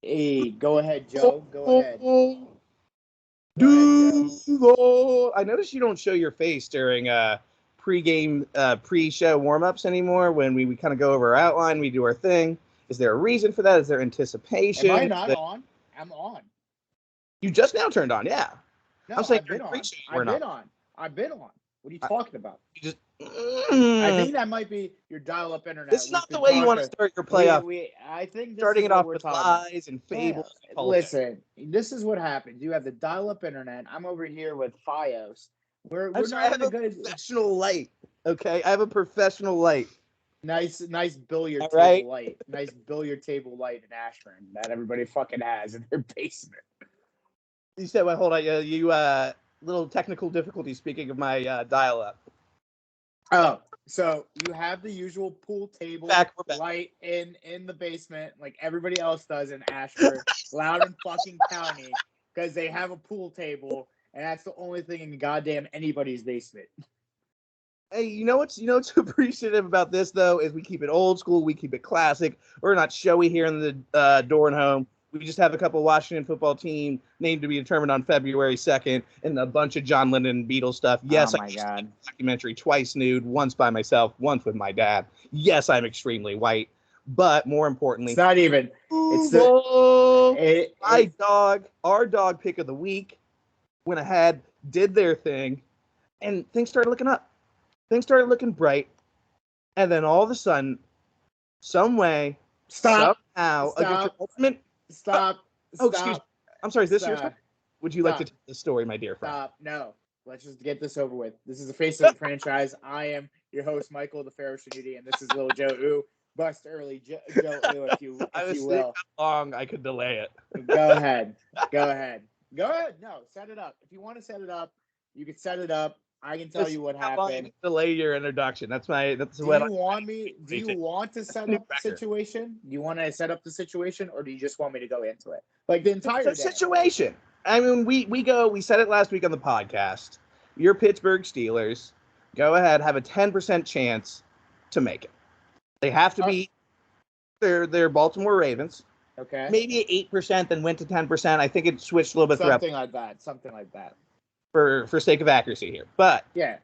Hey, go ahead, Joe. Go ahead. Duval. I noticed you don't show your face during pre-game, pre-show warm-ups anymore. When we kind of go over our outline, we do our thing. Is there a reason for that? Is there anticipation? Am I not on? I'm on. You just now turned on, yeah. No, I'm saying I've been on. I've been on. What are you talking about? You just. I think that might be your dial-up internet. This is not the way you want to start your playoff. I think this starting is it off what with we're talking lies and fables. Yeah, listen, this is what happens. You have the dial-up internet. I'm over here with FiOS. We're not in a good professional light. Okay, I have a professional light. Nice billiard table light. Nice billiard table light in Ashburn that everybody fucking has in their basement. You said, well, hold on. You little technical difficulty. Speaking of my dial-up. Oh, so you have the usual pool table light in the basement, like everybody else does in Ashburn, Loudoun fucking County, because they have a pool table, and that's the only thing in goddamn anybody's basement. Hey, you know what's appreciative about this though is we keep it old school, we keep it classic. We're not showy here in the door and home. We just have a couple of Washington football team named to be determined on February 2nd and a bunch of John Lennon and Beatles stuff. Yes, oh my God. Documentary twice nude, once by myself, once with my dad. Yes, I'm extremely white, but more importantly, it's not even. Our dog pick of the week went ahead, did their thing, and things started looking up. Things started looking bright, and then all of a sudden, some way, somehow, against your ultimate. Stop. Excuse me. I'm sorry. Is this your turn? Would you like to tell the story, my dear friend? Stop. No. Let's just get this over with. This is the face of the franchise. I am your host, Michael the Pharaoh Shanuti, and this is Lil Joe. Ooh, bust early, Joe. Ooh, if you will. How long I could delay it. Go ahead. No, set it up. If you want to set it up, you can set it up. I can tell you what happened. Delay your introduction. Do you want to set up the situation? Do you want to set up the situation, or do you just want me to go into it? Like the entire situation. I mean, we said it last week on the podcast. Your Pittsburgh Steelers, go ahead, have a 10% chance to make it. They have to beat their Baltimore Ravens. Okay. Maybe 8%, then went to 10%. I think it switched a little bit throughout. Something like that. For sake of accuracy here. But yeah.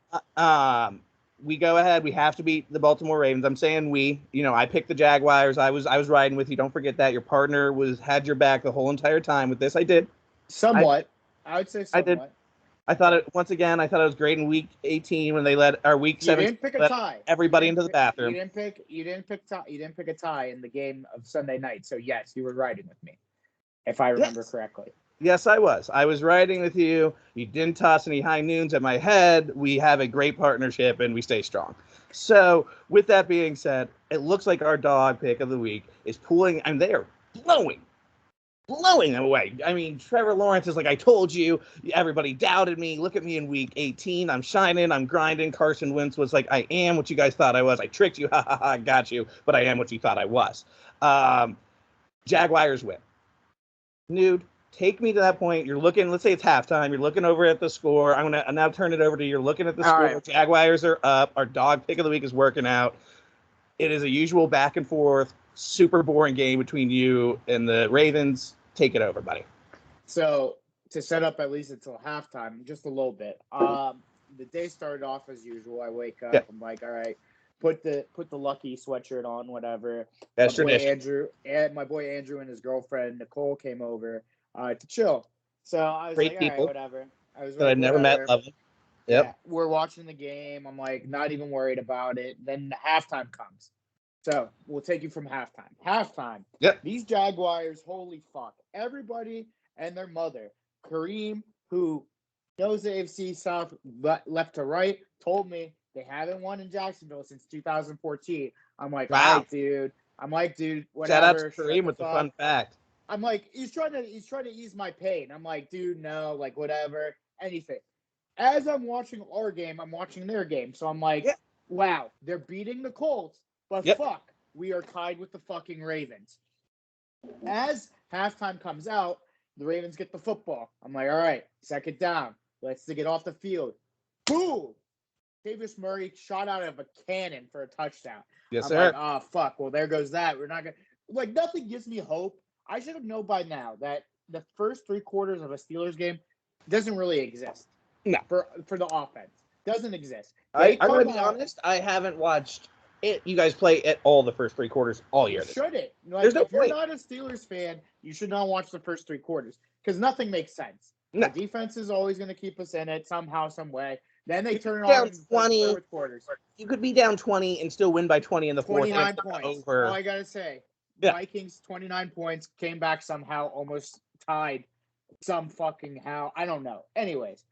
We go ahead. We have to beat the Baltimore Ravens. I'm saying we. I picked the Jaguars. I was riding with you. Don't forget that. Your partner had your back the whole entire time with this. I did. Somewhat. I would say somewhat. I did. I thought it was great in week 18 when they led our week 17. You didn't pick a tie. Everybody into the bathroom. You didn't pick a tie in the game of Sunday night. So yes, you were riding with me, if I remember correctly. Yes, I was. I was riding with you. You didn't toss any high noons at my head. We have a great partnership, and we stay strong. So, with that being said, it looks like our dog pick of the week is pulling, and they are blowing away. I mean, Trevor Lawrence is like, I told you. Everybody doubted me. Look at me in week 18. I'm shining. I'm grinding. Carson Wentz was like, I am what you guys thought I was. I tricked you. Ha, ha, ha. Got you. But I am what you thought I was. Jaguars win. Nude. Take me to that point. You're looking, let's say it's halftime. You're looking over at the score. I'm going to now turn it over to you. You're looking at the score. Right. Jaguars are up. Our dog pick of the week is working out. It is a usual back and forth, super boring game between you and the Ravens. Take it over, buddy. So to set up at least until halftime, just a little bit. The day started off as usual. I wake up. Yeah. I'm like, all right. Put the lucky sweatshirt on, whatever. That's tradition. My boy Andrew and his girlfriend Nicole came over to chill. So I was great like, people. all right, whatever. I was that I've never met. Love them. Yep. Yeah, we're watching the game. I'm like, not even worried about it. Then the halftime comes. So we'll take you from halftime. Halftime. Yep. These Jaguars, holy fuck. Everybody and their mother, Kareem, who knows the AFC South left to right, told me they haven't won in Jacksonville since 2014. I'm like, wow. All right, dude. Whatever. Shout out to Kareem with the fun fact. I'm like, he's trying to ease my pain. I'm like, dude, no, like whatever, anything. As I'm watching our game, I'm watching their game. So I'm like, wow, they're beating the Colts, but fuck, we are tied with the fucking Ravens. As halftime comes out, the Ravens get the football. I'm like, all right, second down. Let's get off the field. Boom! Davis Murray shot out of a cannon for a touchdown. Yes, I'm sir. like, oh, fuck. Well, there goes that. We're not going to – like, nothing gives me hope. I should have known by now that the first 3 quarters of a Steelers game doesn't really exist. No. For the offense. Doesn't exist. I'm going to be honest. I haven't watched it. You guys play at all the first 3 quarters all year. You shouldn't. Like, There's no if point. you're not a Steelers fan, you should not watch the first 3 quarters because nothing makes sense. No. The defense is always going to keep us in it somehow, some way. Then they turn it down on in the 20. fourth quarters. You could be down 20 and still win by 20 in the fourth. 29 points. Over. All I got to say, Vikings, 29 points, came back somehow, almost tied some fucking how. I don't know. Anyways.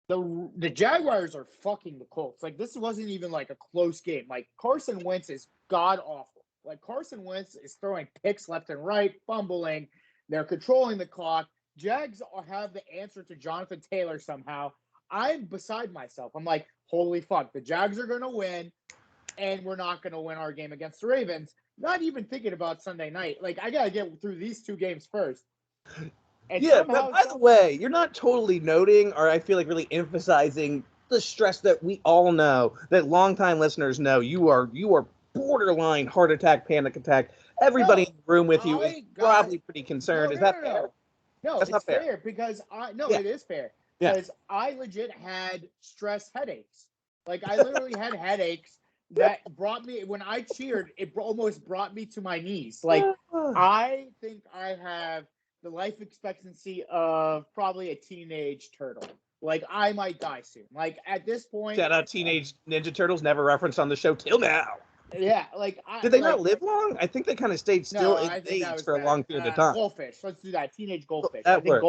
The Jaguars are fucking the Colts. Like, this wasn't even like a close game. Like, Carson Wentz is god awful. Like, Carson Wentz is throwing picks left and right, fumbling. They're controlling the clock. Jags have the answer to Jonathan Taylor somehow. I'm beside myself. I'm like, holy fuck, the Jags are going to win, and we're not going to win our game against the Ravens. Not even thinking about Sunday night. Like, I got to get through these 2 games first. And but by the way, you're not totally noting, or I feel like really emphasizing the stress that we all know, that longtime listeners know. You are borderline heart attack, panic attack. Everybody in the room with you is probably pretty concerned. Is that fair? No, that's it's not fair because it is fair because I legit had stress headaches. Like, I literally had headaches that brought me, when I cheered, it almost brought me to my knees. Like, I think I have the life expectancy of probably a teenage turtle. Like, I might die soon. Like, at this point. Shout out Teenage Ninja Turtles, never referenced on the show till now. Yeah, like. Did they not live long? I think they kind of stayed still in age for a long period of time. Goldfish. Let's do that. Teenage goldfish. I think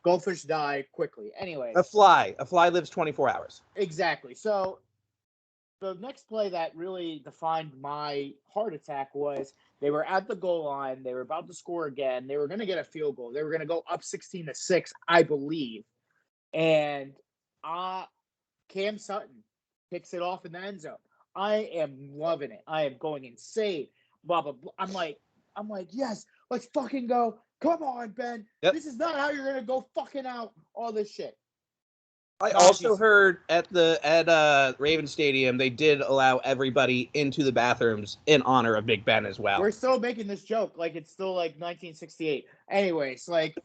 goldfish die quickly. Anyway. A fly lives 24 hours. Exactly. So the next play that really defined my heart attack was they were at the goal line. They were about to score again. They were going to get a field goal. They were going to go up 16-6, I believe. And Cam Sutton picks it off in the end zone. I am loving it. I am going insane. Blah, blah, blah. I'm like, yes, let's fucking go. Come on, Ben. Yep. This is not how you're going to go fucking out all this shit. I also heard at Raven Stadium, they did allow everybody into the bathrooms in honor of Big Ben as well. We're still making this joke like it's still like 1968. Anyways, like,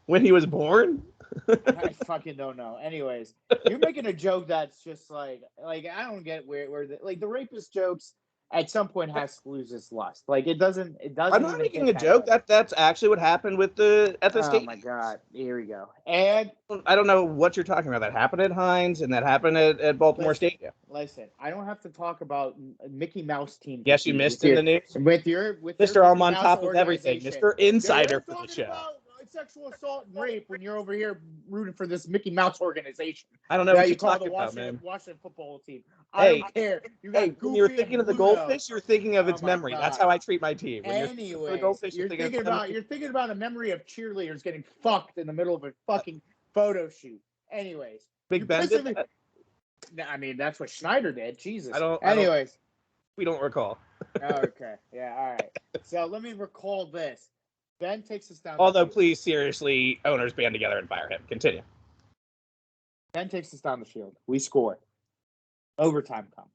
when he was born? I fucking don't know. Anyways, you're making a joke that's just like I don't get where the rapist jokes at some point has to lose its lust. Like, it doesn't. I'm not making a joke. That's actually what happened at the stadium. Oh my god! Here we go. And I don't know what you're talking about. That happened at Heinz, and that happened at Baltimore Stadium. Listen, I don't have to talk about Mickey Mouse team. Yes, you missed in the news with Mr. I'm on top of everything, Mr. Insider for the show. Sexual assault and rape when you're over here rooting for this Mickey Mouse organization. I don't know what you're talking about, man. Washington football team. I don't care. When you're thinking of the goldfish, you're thinking of its memory. God. That's how I treat my team. When anyway, you're thinking about a memory of cheerleaders getting fucked in the middle of a fucking photo shoot. Anyways, Big Ben did that? I mean, that's what Schneider did. Jesus. Anyways, we don't recall. Okay. Yeah. All right. So let me recall this. Ben takes us down. Although, please, seriously, owners band together and fire him. Continue. Ben takes us down the field. We score. Overtime comes.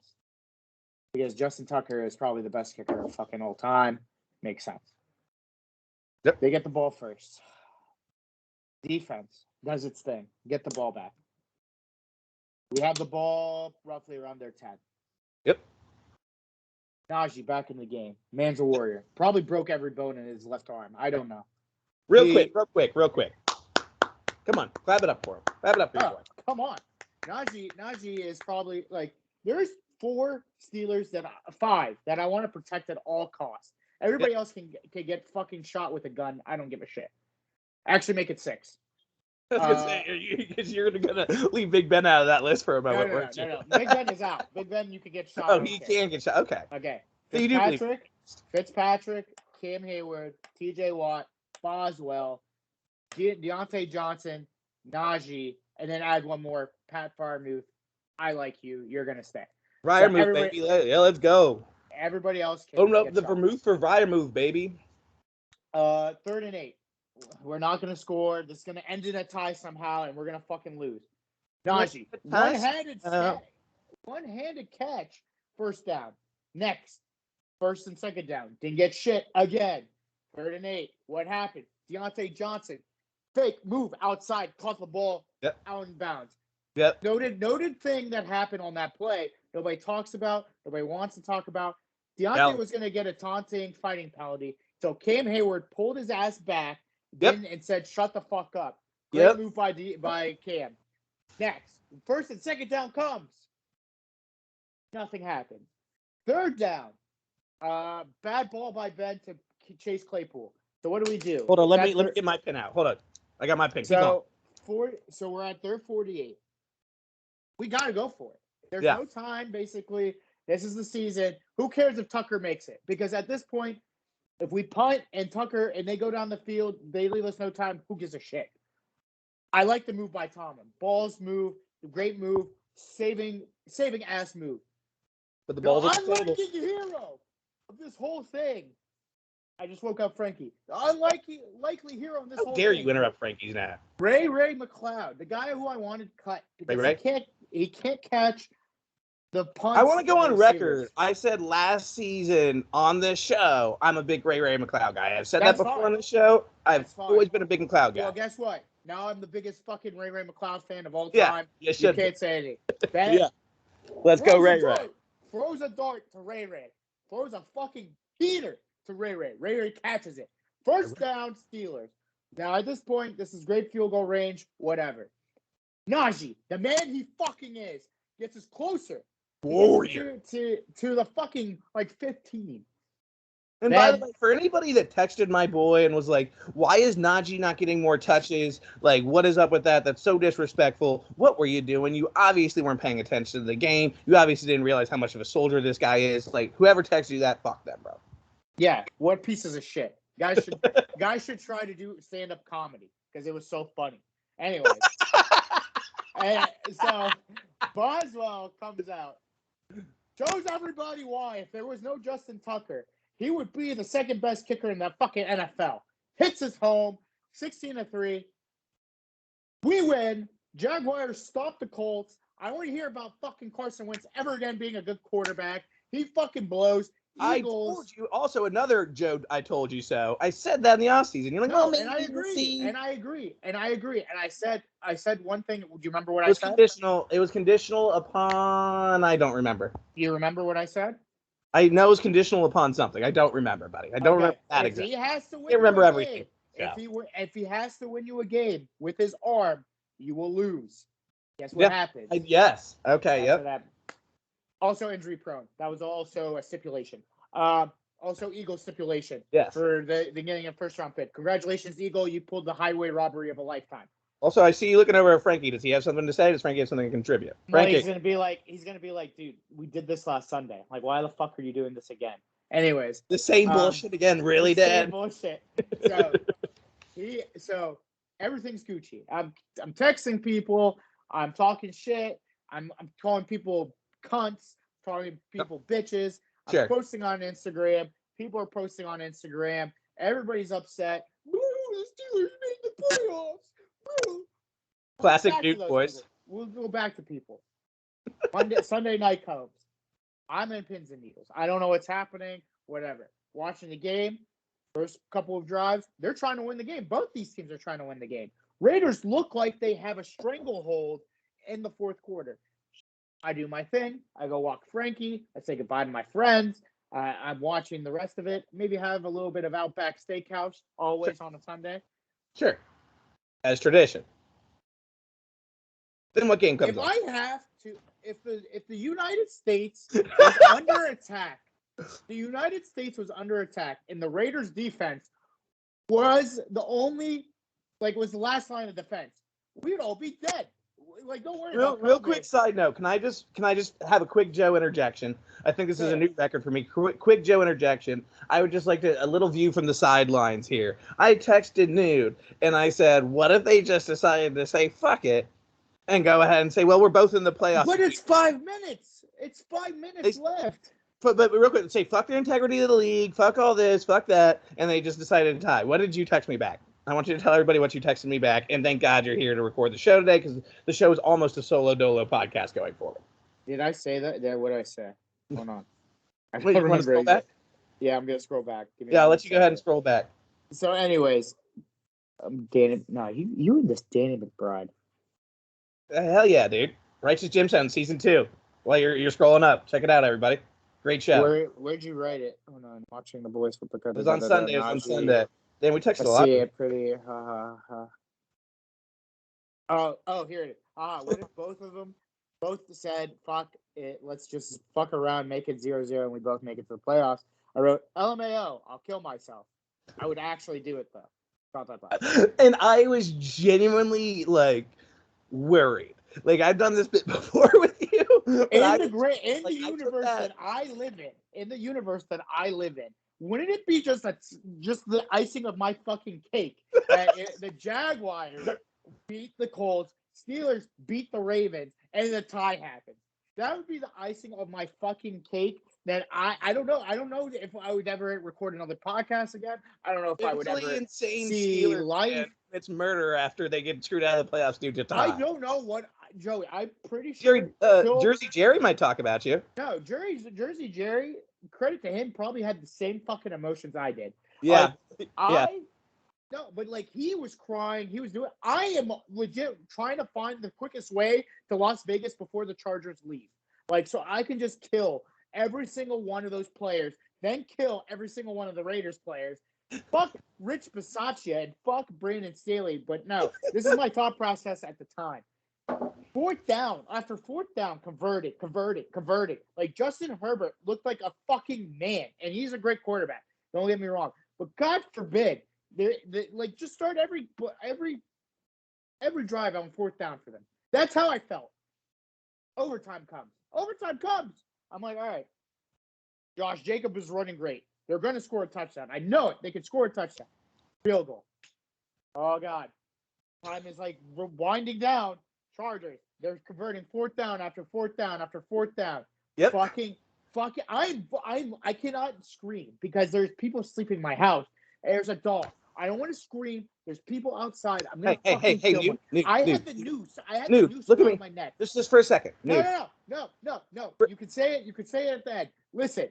Because Justin Tucker is probably the best kicker of fucking all time. Makes sense. Yep. They get the ball first. Defense does its thing. Get the ball back. We have the ball roughly around their 10. Yep. Najee back in the game. Man's a warrior. Probably broke every bone in his left arm. I don't know. Real quick. Come on. Clap it up for him. Clap it up for your boy. Come on. Najee is probably like, there's 5 Steelers that I want to protect at all costs. Everybody else can get fucking shot with a gun. I don't give a shit. Actually, make it 6. I was going to say, because you're going to leave Big Ben out of that list for a moment. No. Big Ben is out. Big Ben, you can get shot. Oh, he can get shot. Okay. Okay. Fitzpatrick, Cam Hayward, TJ Watt, Boswell, Deontay Johnson, Najee, and then add one more, Pat Freiermuth. I like you. You're going to stay. Freiermuth, baby. Let's go. Everybody else can open up the vermouth for Freiermuth, baby. 3rd and 8. We're not going to score. This is going to end in a tie somehow, and we're going to fucking lose. Najee, one-handed catch, first down. Next, First and second down. Didn't get shit again. 3rd and 8. What happened? Deontay Johnson. Fake move outside. Caught the ball out in bounds. Yep. Noted thing that happened on that play. Nobody talks about. Nobody wants to talk about. Deontay was going to get a taunting fighting penalty. So Cam Hayward pulled his ass back and said, shut the fuck up. Great move by Cam. Next. 1st and 2nd down comes. Nothing happens. 3rd down. Bad ball by Ben to Chase Claypool. So what do we do? Hold on, let me get my pin out. Hold on. I got my pin. So we're at their 48. We got to go for it. There's no time, basically. This is the season. Who cares if Tucker makes it? Because at this point, if we punt and Tucker and they go down the field, they leave us no time. Who gives a shit? I like the move by Tomlin. Balls move, great move, saving ass move. But the ball's on the table. Unlikely hero of this whole thing. I just woke up Frankie. The unlikely hero of this whole thing. How dare you interrupt Frankie's nap? Ray McLeod, the guy who I wanted cut because he can't catch the punts. I want to go on record. I said last season on this show, I'm a big Ray McLeod guy. I've said that before on the show. I've always been a big McLeod guy. Well, guess what? Now I'm the biggest fucking Ray McLeod fan of all time. You can't say anything. Let's go Ray. Throws a dart to Ray. Throws a fucking heater to Ray. Ray catches it. 1st down, Steelers. Now, at this point, this is great field goal range, whatever. Najee, the man he fucking is, gets us closer. Warrior. To the fucking, 15. And by the way, for anybody that texted my boy and was like, why is Najee not getting more touches? Like, what is up with that? That's so disrespectful. What were you doing? You obviously weren't paying attention to the game. You obviously didn't realize how much of a soldier this guy is. Like, whoever texted you that, fuck them, bro. Yeah, what pieces of shit. Guys should try to do stand-up comedy because it was so funny. Anyways. So, Boswell comes out. Shows everybody why, if there was no Justin Tucker, he would be the 2nd best kicker in the fucking NFL. Hits his home, 16-3. We win. Jaguars stop the Colts. I don't want to hear about fucking Carson Wentz ever again being a good quarterback. He fucking blows. Eagles. I told you. Also, another Joe, I told you so. I said that in the offseason. You're like, and I agree. And I said one thing. Do you remember what I said? It was conditional upon. I don't remember. Do you remember what I said? I know it's conditional upon something. I don't remember, buddy. I don't remember that exactly. He has to win. I can't remember everything. If he has to win you a game with his arm, you will lose. Guess what happens? Yes. Okay. Yep. Also injury prone. That was also a stipulation. Also Eagle stipulation. Yes. For the getting a 1st round pick. Congratulations, Eagle. You pulled the highway robbery of a lifetime. Also, I see you looking over at Frankie. Does he have something to say? Does Frankie have something to contribute? Frankie. No, he's gonna be like, dude, we did this last Sunday. Like, why the fuck are you doing this again? Anyways. The same bullshit again, really, Dad? Same bullshit. So everything's Gucci. I'm texting people, I'm talking shit, I'm calling people cunts, calling people bitches. I'm posting on Instagram. People are posting on Instagram. Everybody's upset. Woo, the Steelers made the playoffs. Woo. Classic Duke voice. We'll go back to people. Sunday night comes. I'm in pins and needles. I don't know what's happening. Whatever. Watching the game. First couple of drives. They're trying to win the game. Both these teams are trying to win the game. Raiders look like they have a stranglehold in the 4th quarter. I do my thing. I go walk Frankie. I say goodbye to my friends. I'm watching the rest of it. Maybe have a little bit of Outback Steakhouse always on a Sunday. Sure. As tradition. Then what game comes on? If the United States was under attack, and the Raiders defense was was the last line of defense, we'd all be dead. Like, don't worry. Real quick side note. Can I just have a quick Joe interjection? I think this is a new record for me. Quick Joe interjection. I would just like a little view from the sidelines here. I texted Nude and I said, what if they just decided to say fuck it and go ahead and say, well, we're both in the playoffs. But it's 5 minutes. It's 5 minutes left. But real quick, say fuck the integrity of the league, fuck all this, fuck that, and they just decided to tie. What did you text me back? I want you to tell everybody what you texted me back, and thank God you're here to record the show today because the show is almost a solo dolo podcast going forward. Did I say that? What did I say? Hold on. I don't remember. Yeah, I'm gonna scroll back. Give me Yeah, I'll one let you go ahead and second. scroll back. So, anyways, Danny. No, you and this Danny McBride. Hell yeah, dude. Righteous Gemstone season 2. While you're scrolling up, check it out, everybody. Great show. Where'd you write it? Oh no, I'm watching the boys with the It was on Sunday. It was on Najee. Sunday. Then we texted I a lot. see it pretty. Oh, here it is. What if both of them both said, fuck it, let's just fuck around, make it 0-0, and we both make it to the playoffs? I wrote, LMAO, I'll kill myself. I would actually do it, though. And I was genuinely, like, worried. Like, I've done this bit before with you. In the universe that I live in, wouldn't it be just the icing of my fucking cake that the Jaguars beat the Colts, Steelers beat the Ravens, and the tie happens? That would be the icing of my fucking cake. That I don't know. I don't know if I would ever record another podcast again. I don't know if I would ever insane see Steelers life. fan. It's murder after they get screwed out of the playoffs due to tie. I don't know what, Joey. I'm pretty sure Jersey Jerry might talk about you. No, Jersey Jerry. Credit to him, probably had the same fucking emotions I did. Yeah, But like he was crying, he was doing. I am legit trying to find the quickest way to Las Vegas before the Chargers leave, like so I can just kill every single one of those players, then kill every single one of the Raiders players. Fuck Rich Bisaccia and fuck Brandon Staley. But no, this is my thought process at the time. Fourth down, converted. Like Justin Herbert looked like a fucking man, and he's a great quarterback. Don't get me wrong, but God forbid, like just start every drive on fourth down for them. That's how I felt. Overtime comes. I'm like, all right, Josh Jacobs is running great. They're going to score a touchdown. I know it. They can score a touchdown. Field goal. Oh God, time is like winding down. Chargers. They're converting fourth down after fourth down after fourth down. Yep. Fucking. I cannot scream because there's people sleeping in my house. There's a dog. I don't want to scream. There's people outside. I'm gonna fucking kill them. I had the noose. The noose around my neck. This is for a second. No. You can say it. You can say it at the end. Listen.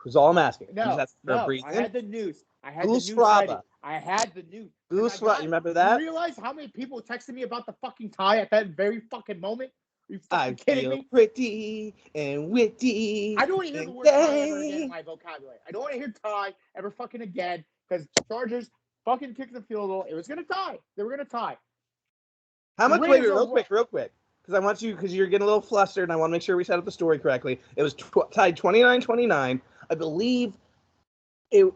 That's all I'm asking. No. I had the noose. I had the noose ready. I had the noose. You remember that? You realize how many people texted me about the fucking tie at that very fucking moment? Are you fucking kidding me? Pretty and witty. I don't want to hear the word tie ever again in my vocabulary. I don't want to hear tie ever fucking again because Chargers fucking kicked the field goal. It was gonna tie. They were gonna tie. How much? Wait, real quick, because I want you, because you're getting a little flustered, and I want to make sure we set up the story correctly. It was tied 29-29. I believe.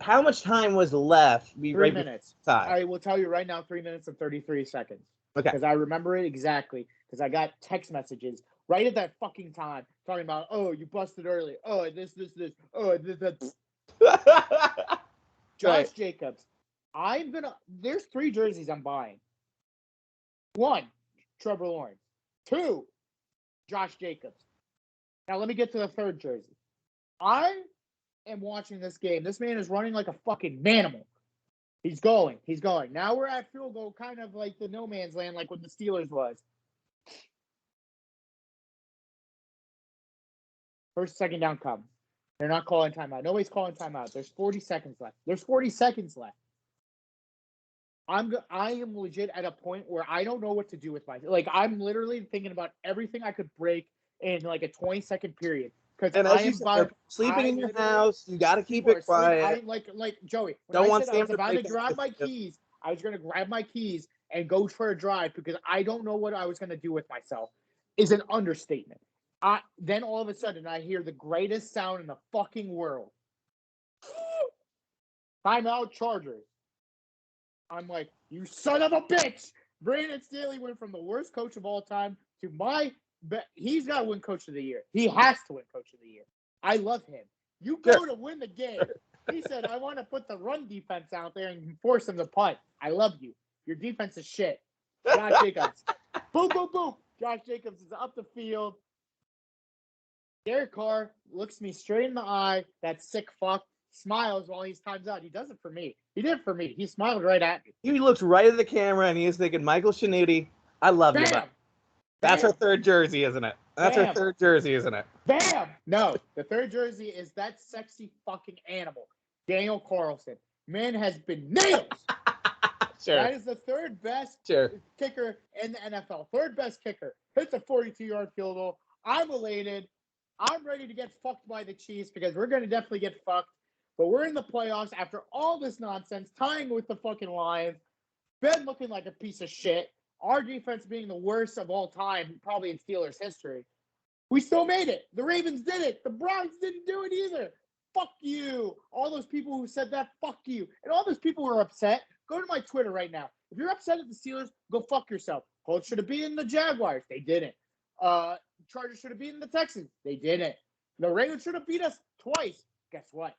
How much time was left? 3 minutes. I will tell you right now, 3 minutes and 33 seconds. Okay. Because I remember it exactly. Because I got text messages right at that fucking time talking about, oh, you busted early. Oh, this. Oh, this. Josh Jacobs. There's 3 jerseys I'm buying. 1, Trevor Lawrence. 2, Josh Jacobs. Now let me get to the 3rd jersey. I am watching this game. This man is running like a fucking manimal. He's going. Now we're at field goal, kind of like the no man's land, like what the Steelers was. First, second down come. They're not calling timeout. Nobody's calling timeout. There's 40 seconds left. I am legit at a point where I don't know what to do with myself. Like, I'm literally thinking about everything I could break in like a 20-second period. And as you said, sleeping in your house, you got to keep it quiet. Like Joey, when I was about to grab my keys, I was going to grab my keys and go for a drive because I don't know what I was going to do with myself is an understatement. Then all of a sudden, I hear the greatest sound in the fucking world. Timeout Chargers. I'm like, you son of a bitch! Brandon Staley went from the worst coach of all time to he's got to win Coach of the Year. He has to win Coach of the Year. I love him. You go to win the game. He said, I want to put the run defense out there and force them to punt. I love you. Your defense is shit. Josh Jacobs. Boom, boom, boom. Josh Jacobs is up the field. Derek Carr looks me straight in the eye. That sick fuck. Smiles while he's times out. He does it for me. He did it for me. He smiled right at me. He looks right at the camera and he is thinking, Michael Shinuti, I love you. That's her third jersey, isn't it? That's her third jersey, isn't it? Bam! No, the third jersey is that sexy fucking animal, Daniel Carlson. Man has been nailed. Sure. That is the third best kicker in the NFL. Third best kicker. Hits a 42-yard field goal. I'm elated. I'm ready to get fucked by the Chiefs because we're going to definitely get fucked. But we're in the playoffs after all this nonsense, tying with the fucking Lions. Ben looking like a piece of shit. Our defense being the worst of all time, probably in Steelers history. We still made it. The Ravens did it. The Browns didn't do it either. Fuck you. All those people who said that, fuck you. And all those people who are upset, go to my Twitter right now. If you're upset at the Steelers, go fuck yourself. Colts should have beaten the Jaguars. They didn't. Chargers should have beaten the Texans. They didn't. The Ravens should have beat us twice. Guess what?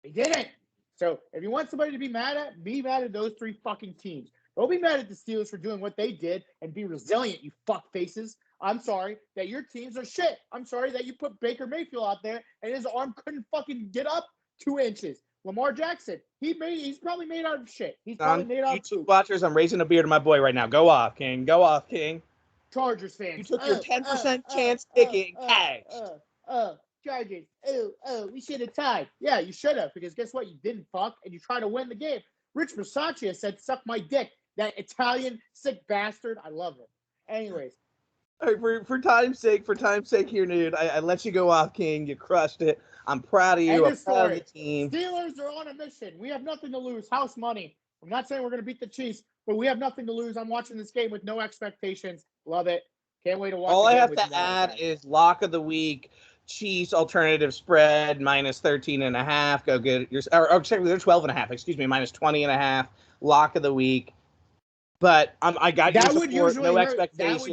They didn't. So if you want somebody to be mad at those three fucking teams. Don't be mad at the Steelers for doing what they did and be resilient, you fuck faces. I'm sorry that your teams are shit. I'm sorry that you put Baker Mayfield out there and his arm couldn't fucking get up 2 inches. Lamar Jackson, he's probably made out of shit. He's probably made out of YouTube watchers, I'm raising a beer to my boy right now. Go off, King. Go off, King. Chargers fans. You took your 10% chance ticket and cashed. Chargers. We should have tied. Yeah, you should have, because guess what? You didn't fuck, and you tried to win the game. Rich Versace said, suck my dick. That Italian sick bastard. I love him. Anyways. All right, for time's sake here, dude, I let you go off, King. You crushed it. I'm proud of you. I'm proud of the team. Steelers are on a mission. We have nothing to lose. House money. I'm not saying we're going to beat the Chiefs, but we have nothing to lose. I'm watching this game with no expectations. Love it. Can't wait to watch it. All I have to add is lock of the week. Chiefs alternative spread minus 13.5. Go get your technically they're 12.5. Excuse me, minus 20.5. Lock of the week. But I got your support. No expectations.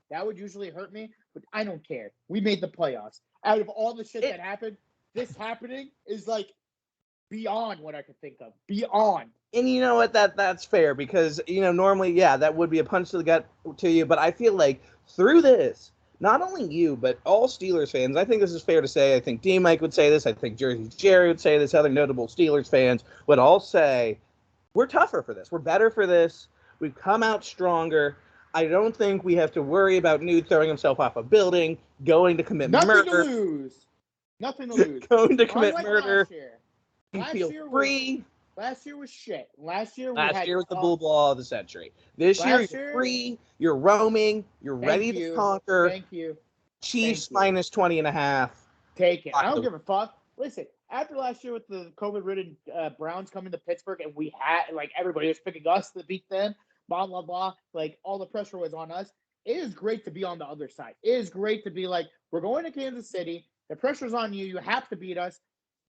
That would usually hurt me. But I don't care. We made the playoffs. Out of all the shit that happened, this happening is like beyond what I could think of. Beyond. And you know what? That's fair because normally, that would be a punch to the gut to you. But I feel like through this, not only you, but all Steelers fans, I think this is fair to say. I think D-Mike would say this. I think Jersey Jerry would say this. Other notable Steelers fans would all say, we're tougher for this. We're better for this. We've come out stronger. I don't think we have to worry about Nude throwing himself off a building, going to commit murder. Nothing to lose. Going to commit murder. Last You feel free. Last year was shit. Last year was the bull ball of the century. This year, you're free. You're roaming. You're ready to conquer. Thank you. Chiefs minus 20.5. Take it. I don't give a fuck. Listen, after last year with the COVID-ridden Browns coming to Pittsburgh and we had, everybody was picking us to beat them, blah, blah, blah. All the pressure was on us. It is great to be on the other side. It is great to be we're going to Kansas City. The pressure's on you. You have to beat us.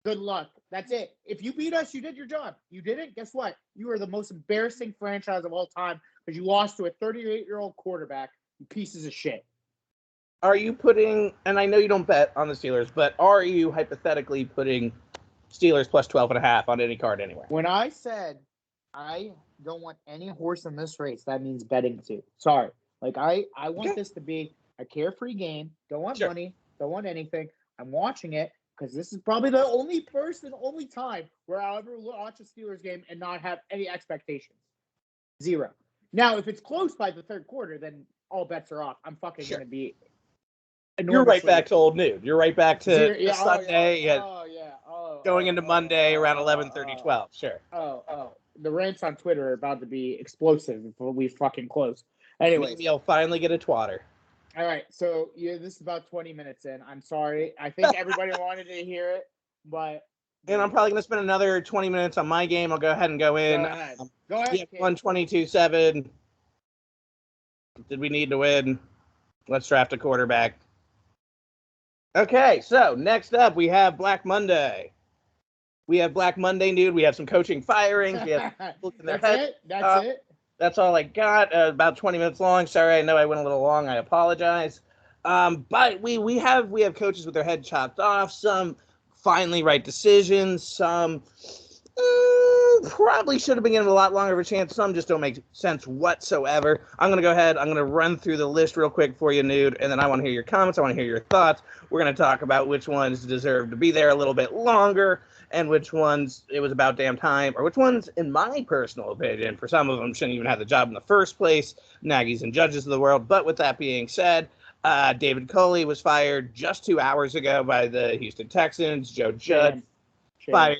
Good luck. That's it. If you beat us, you did your job. You didn't, guess what? You are the most embarrassing franchise of all time because you lost to a 38-year-old quarterback, you pieces of shit. Are you putting, and I know you don't bet on the Steelers, but are you hypothetically putting Steelers plus 12.5 on any card anywhere? When I said I don't want any horse in this race, that means betting too. Sorry. I want this to be a carefree game. Don't want money. Don't want anything. I'm watching it because this is probably the only time where I'll ever watch a Steelers game and not have any expectations. Zero. Now, if it's close by the third quarter, then all bets are off. I'm fucking going to be You're right back to old Nude. You're right back to Sunday. Going into Monday around 11:30, 12. Sure. The rants on Twitter are about to be explosive if we fucking close. Anyway, maybe I'll finally get a twatter. All right, so this is about 20 minutes in. I'm sorry. I think everybody wanted to hear it, but and I'm probably gonna spend another 20 minutes on my game. I'll go ahead and go in. Go ahead. 122-7. Did we need to win? Let's draft a quarterback. Okay, so next up we have Black Monday. Dude. We have some coaching firings. We have people in their head. That's it. That's all I got. About 20 minutes long. Sorry, I know I went a little long. I apologize. But we have coaches with their head chopped off. Some finally right decisions. Some probably should have been given a lot longer of a chance. Some just don't make sense whatsoever. I'm going to go ahead. I'm going to run through the list real quick for you, Nude, and then I want to hear your comments. I want to hear your thoughts. We're going to talk about which ones deserve to be there a little bit longer, and which ones it was about damn time, or which ones, in my personal opinion, for some of them shouldn't even have the job in the first place, Nagy's and Judges of the world. But with that being said, David Culley was fired just 2 hours ago by the Houston Texans. Joe Judge fired.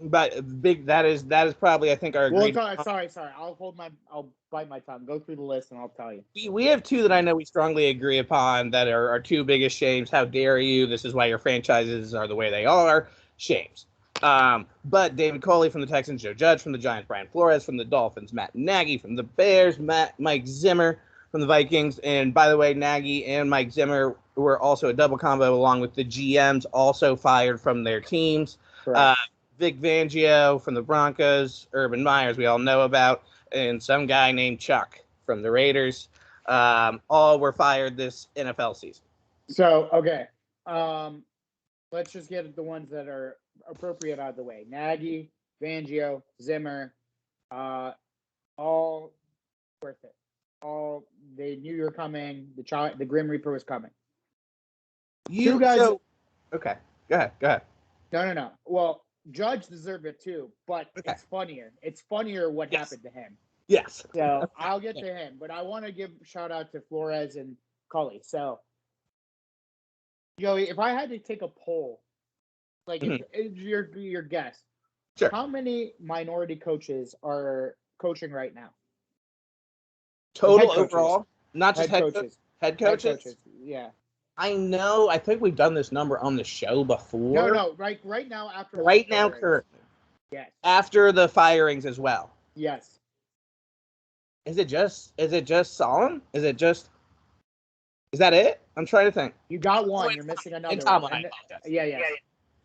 But big that is probably, I think, our Well, sorry. I'll bite my tongue. Go through the list and I'll tell you. We have two that I know we strongly agree upon that are our two biggest shames. How dare you? This is why your franchises are the way they are. Shames. But David Culley from the Texans, Joe Judge from the Giants, Brian Flores from the Dolphins, Matt Nagy from the Bears, Mike Zimmer from the Vikings. And by the way, Nagy and Mike Zimmer were also a double combo along with the GMs, also fired from their teams. Vic Fangio from the Broncos, Urban Myers we all know about, and some guy named Chuck from the Raiders. All were fired this NFL season. So, okay. Let's just get the ones that are appropriate out of the way. Nagy, Fangio, Zimmer, all worth it. All, they knew you were coming. The Grim Reaper was coming. Two guys. Okay, go ahead. No. Well, Judge deserved it too, but It's funnier. It's funnier what happened to him. Yes. So I'll get to him, but I want to give a shout out to Flores and Culley. So, Joey, if I had to take a poll, like if your guess, sure. How many minority coaches are coaching right now? Total overall, not just head coaches. Head coaches. Yeah. I know. I think we've done this number on the show before. No. Right now, after currently. Yes. After the firings as well. Yes. Is it just Solomon? Is that it? I'm trying to think. You got one. You're missing another. And Tomlin. One. Yeah.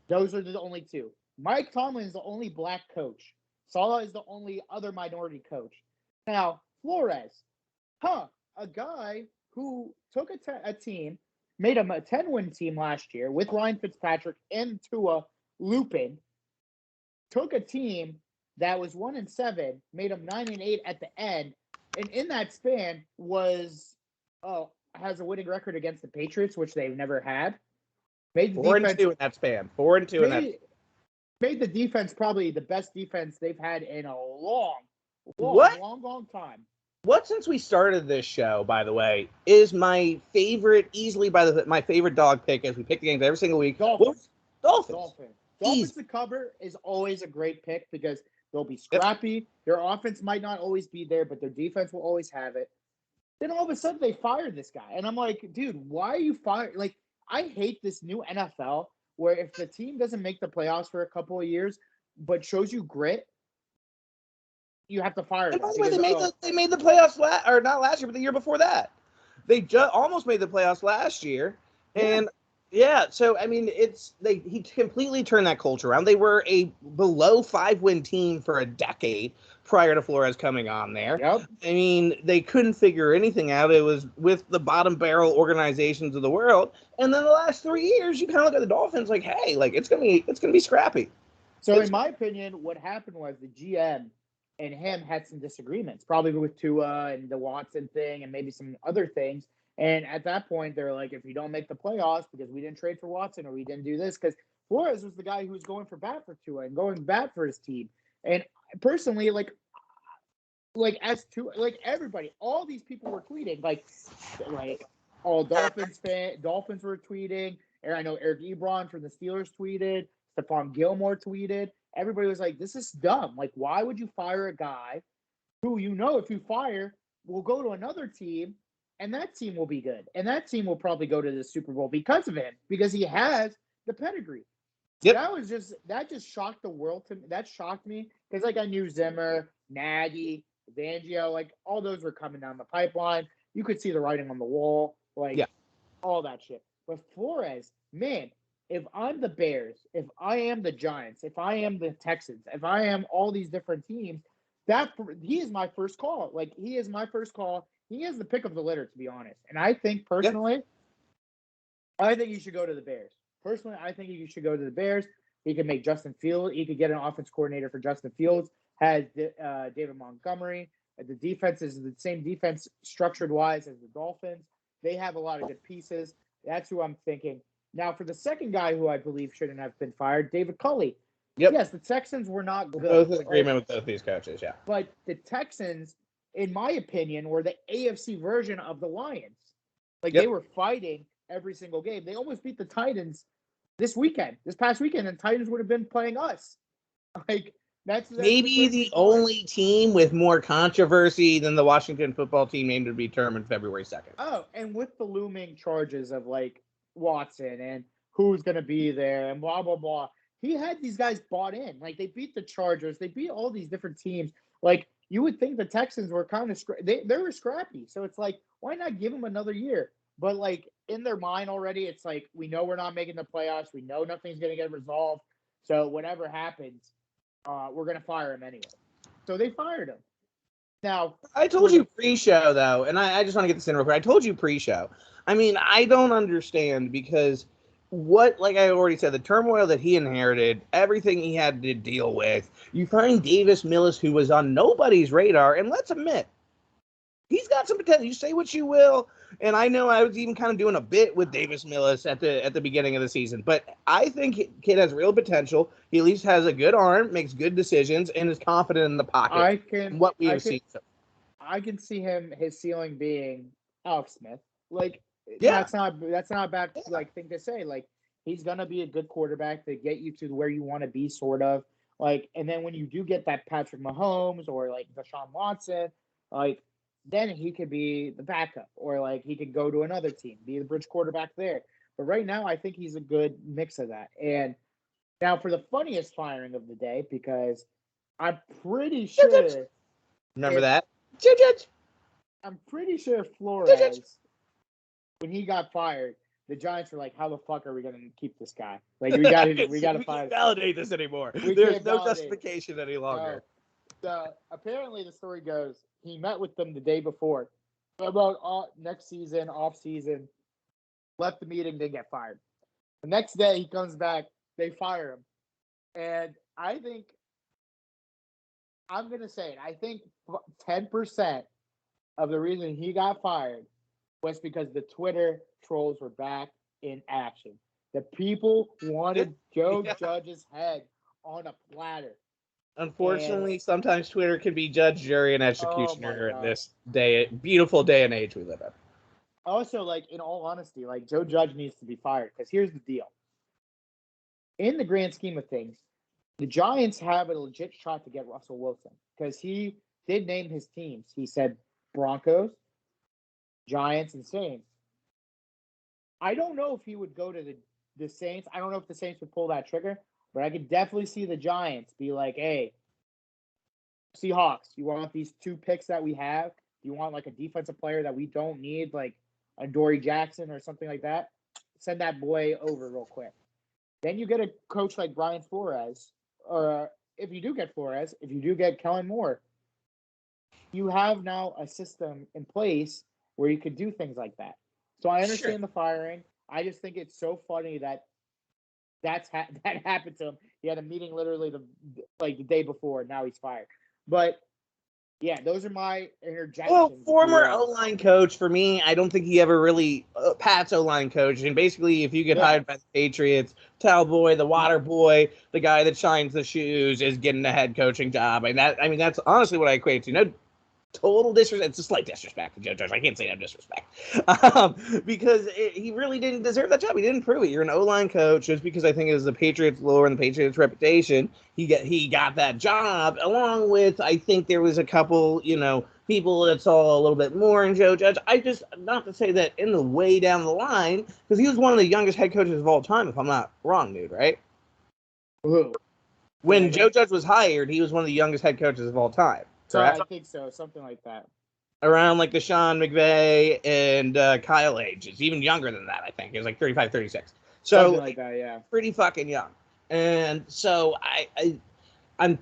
Those are the only two. Mike Tomlin is the only black coach. Saleh is the only other minority coach. Now, Flores, a guy who took a team, made him a 10-win team last year with Ryan Fitzpatrick and Tua Lupin, took a team that was 1-7, made them 9-8 at the end, and in that span has a winning record against the Patriots, which they've never had. Made the 4-2 in that span. 4-2 in that. Made the defense probably the best defense they've had in a long time. What, since we started this show, by the way, is my favorite, easily my favorite dog pick as we pick the games every single week? Dolphins. Dolphins to cover is always a great pick because they'll be scrappy. Yep. Their offense might not always be there, but their defense will always have it. Then all of a sudden they fired this guy. And I'm like, dude, why are you fired? Like, I hate this new NFL where if the team doesn't make the playoffs for a couple of years, but shows you grit, you have to fire them. By the way, they made the playoffs not last year, but the year before that. They just almost made the playoffs last year, and so I mean, he completely turned that culture around. They were a below 5-win team for a decade prior to Flores coming on there. Yep. I mean, they couldn't figure anything out. It was with the bottom barrel organizations of the world, and then the last 3 years, you kind of look at the Dolphins like, hey, like it's gonna be scrappy. So in my opinion, what happened was the GM and him had some disagreements, probably with Tua and the Watson thing and maybe some other things. And at that point, they're like, if you don't make the playoffs because we didn't trade for Watson or we didn't do this, because Flores was the guy who was going for bat for Tua and going bat for his team. And personally, like everybody, all these people were tweeting, like all Dolphins were tweeting. And I know Eric Ebron from the Steelers tweeted. Stephon Gilmore tweeted. Everybody was like, this is dumb. Like, why would you fire a guy who, if you fire, will go to another team and that team will be good. And that team will probably go to the Super Bowl because of him, because he has the pedigree. Yep. That just shocked the world to me. That shocked me because, like, I knew Zimmer, Nagy, Fangio, like, all those were coming down the pipeline. You could see the writing on the wall, all that shit. But Flores, man, if I'm the Bears, if I am the Giants, if I am the Texans, if I am all these different teams, he is my first call. Like, he is my first call. He is the pick of the litter, to be honest. And I think, personally, I think he should go to the Bears. Personally, I think he should go to the Bears. He could make Justin Fields. He could get an offense coordinator for Justin Fields. Has David Montgomery. The defense is the same defense structured-wise as the Dolphins. They have a lot of good pieces. That's who I'm thinking. Now, for the second guy who I believe shouldn't have been fired, David Culley. Yep. Yes, the Texans were not We're good. both in right? agreement with both these coaches, yeah. But the Texans, in my opinion, were the AFC version of the Lions. Like Yep. they were fighting every single game. They almost beat the Titans this past weekend, and Titans would have been playing us. Like that's Maybe the only team with more controversy than the Washington football team named to be determined February 2nd. Oh, and with the looming charges of like Watson and who's going to be there and blah blah blah, he had these guys bought in. Like they beat the Chargers, they beat all these different teams. Like you would think the Texans were kind of they were scrappy. So it's like why not give them another year? But like in their mind already, it's like we know we're not making the playoffs. We know nothing's going to get resolved. So whatever happens, we're going to fire him anyway. So they fired him. Now, I told you pre-show, though, and I just want to get this in real quick. I told you pre-show. I mean, I don't understand because like I already said, the turmoil that he inherited, everything he had to deal with. You find Davis Mills, who was on nobody's radar, and let's admit, he's got some potential. You say what you will, and I know I was even kind of doing a bit with Davis Mills at the beginning of the season, but I think kid has real potential. He at least has a good arm, makes good decisions, and is confident in the pocket. I can see his ceiling being Alex Smith. Like that's not a bad like thing to say. Like he's gonna be a good quarterback to get you to where you want to be, sort of. Like, and then when you do get that Patrick Mahomes or like Deshaun Watson, like then he could be the backup, or like he could go to another team, be the bridge quarterback there. But right now, I think he's a good mix of that. And now for the funniest firing of the day, because I'm pretty sure. Remember that? I'm pretty sure Flores, when he got fired, the Giants were like, "How the fuck are we gonna keep this guy? Like we got to can't validate this anymore. There's no justification any longer." So apparently, the story goes he met with them the day before about next season, off season. Left the meeting, didn't get fired. The next day, he comes back, they fire him, and I think I'm gonna say it. I think 10% of the reason he got fired was because the Twitter trolls were back in action. The people wanted Joe Judge's head on a platter. Unfortunately, sometimes Twitter can be judge, jury, and executioner in this beautiful day and age we live in. Also, like, in all honesty, like, Joe Judge needs to be fired because here's the deal. In the grand scheme of things, the Giants have a legit shot to get Russell Wilson because he did name his teams. He said Broncos, Giants, and Saints. I don't know if he would go to the Saints. I don't know if the Saints would pull that trigger, but I could definitely see the Giants be like, hey, Seahawks, you want these 2 picks that we have? Do you want like a defensive player that we don't need, like a Dory Jackson or something like that? Send that boy over real quick. Then you get a coach like Brian Flores, or if you do get Flores, if you do get Kellen Moore, you have now a system in place where you could do things like that. So I understand the firing. I just think it's so funny that that happened to him. He had a meeting literally the day before. Now he's fired. But yeah, those are my interjections. Well, former O-line coach for me, I don't think he ever really Pat's O-line coach. And basically, if you get hired by the Patriots, towel boy, the water boy, the guy that shines the shoes is getting a head coaching job. And that's honestly what I equate to. No total disrespect. It's a slight disrespect to Joe Judge. I can't say no disrespect because he really didn't deserve that job. He didn't prove it. You're an O-line coach just because I think it was the Patriots lore and the Patriots reputation. He got that job along with, I think there was a couple, people that saw a little bit more in Joe Judge. I just, not to say that in the way down the line, because he was one of the youngest head coaches of all time, if I'm not wrong, dude, right? Who? When Joe Judge was hired, he was one of the youngest head coaches of all time. So I think so, something like that. Around like the Sean McVay and Kyle age. It's even younger than that, I think. It was like 35, 36. So something like that, yeah. Pretty fucking young. And so I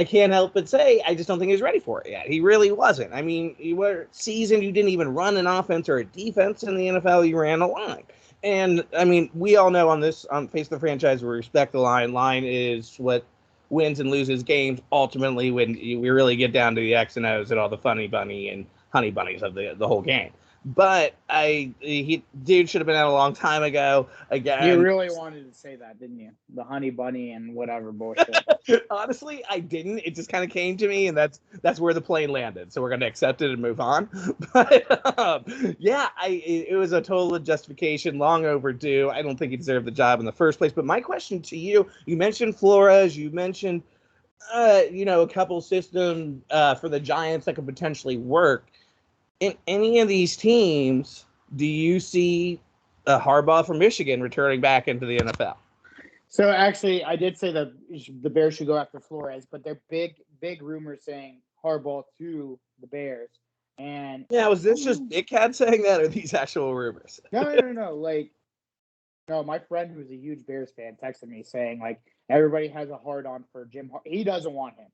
can't help but say I just don't think he's ready for it yet. He really wasn't. I mean, you were seasoned, you didn't even run an offense or a defense in the NFL, you ran a line. And I mean, we all know on Face of the Franchise, we respect the line. Line is what wins and loses games ultimately when we really get down to the X and O's and all the funny bunny and honey bunnies of the whole game. But dude should have been out a long time ago. Again, you really wanted to say that, didn't you? The honey bunny and whatever bullshit. honestly, I didn't. It just kind of came to me, and that's where the plane landed. So we're gonna accept it and move on. But yeah, it was a total justification, long overdue. I don't think he deserved the job in the first place. But my question to you: you mentioned Flores, you mentioned a couple systems for the Giants that could potentially work. In any of these teams, do you see a Harbaugh from Michigan returning back into the NFL? So actually, I did say that the Bears should go after Flores, but they're big rumors saying Harbaugh to the Bears. And yeah, was this just Big Cat saying that, or these actual rumors? No. Like, no, my friend who's a huge Bears fan texted me saying like everybody has a hard on for Jim. He doesn't want him.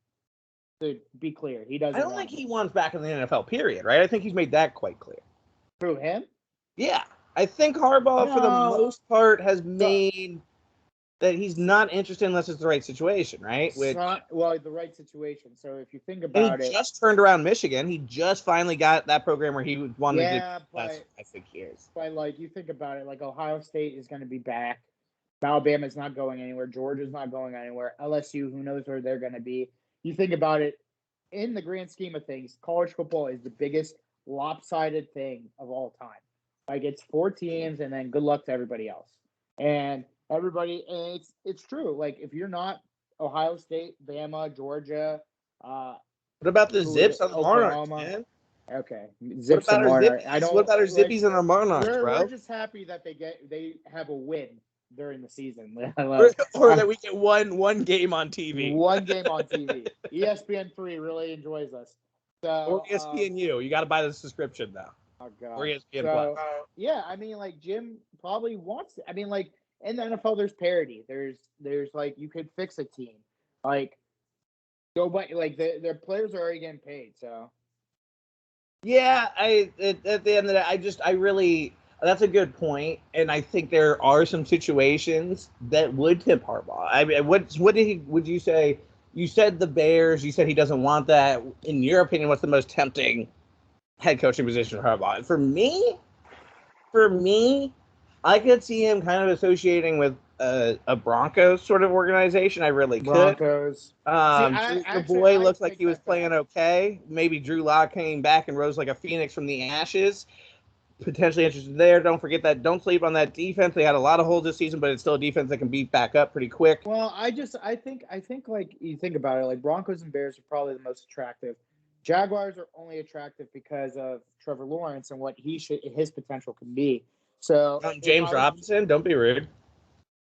To be clear, he doesn't. I don't think he wants back in the NFL. Period. Right? I think he's made that quite clear. Through him? Yeah, I think Harbaugh, for the most part, has made that he's not interested unless it's the right situation, right? The right situation. So if you think and about he just turned around Michigan. He just finally got that program where he wanted to do last 6 years. But like you think about it, like Ohio State is going to be back. Alabama's not going anywhere. Georgia's not going anywhere. LSU, who knows where they're going to be. You think about it, in the grand scheme of things, college football is the biggest lopsided thing of all time. Like it's 4 teams, and then good luck to everybody else. And it's true. Like if you're not Ohio State, Bama, Georgia, what about the Zips on the Monarchs, man? Okay, Zips and Monarchs. What about our Zippies and our Monarchs, bro? We're just happy that they have a win during the season, or that we get one game on TV. One game on TV. ESPN3 really enjoys us. So, or ESPNU. You got to buy the subscription now. Oh god. Or ESPN Plus. Yeah, I mean, like Jim probably wants it. I mean, like in the NFL, there's parity. There's like you could fix a team. Like go by like their players are already getting paid. So. Yeah, at the end of the day, I really that's a good point, and I think there are some situations that would tip Harbaugh. I mean, would you say? You said the Bears. You said he doesn't want that. In your opinion, what's the most tempting head coaching position for Harbaugh? For me, I could see him kind of associating with a Broncos sort of organization. I really could. Broncos. The boy looked like he was playing okay. Maybe Drew Lock came back and rose like a phoenix from the ashes. Potentially interested there. Don't forget that. Don't sleep on that defense. They had a lot of holes this season, but it's still a defense that can beat back up pretty quick. Well, I think like you think about it, like Broncos and Bears are probably the most attractive. Jaguars are only attractive because of Trevor Lawrence and what his potential can be. So James Robinson, don't be rude.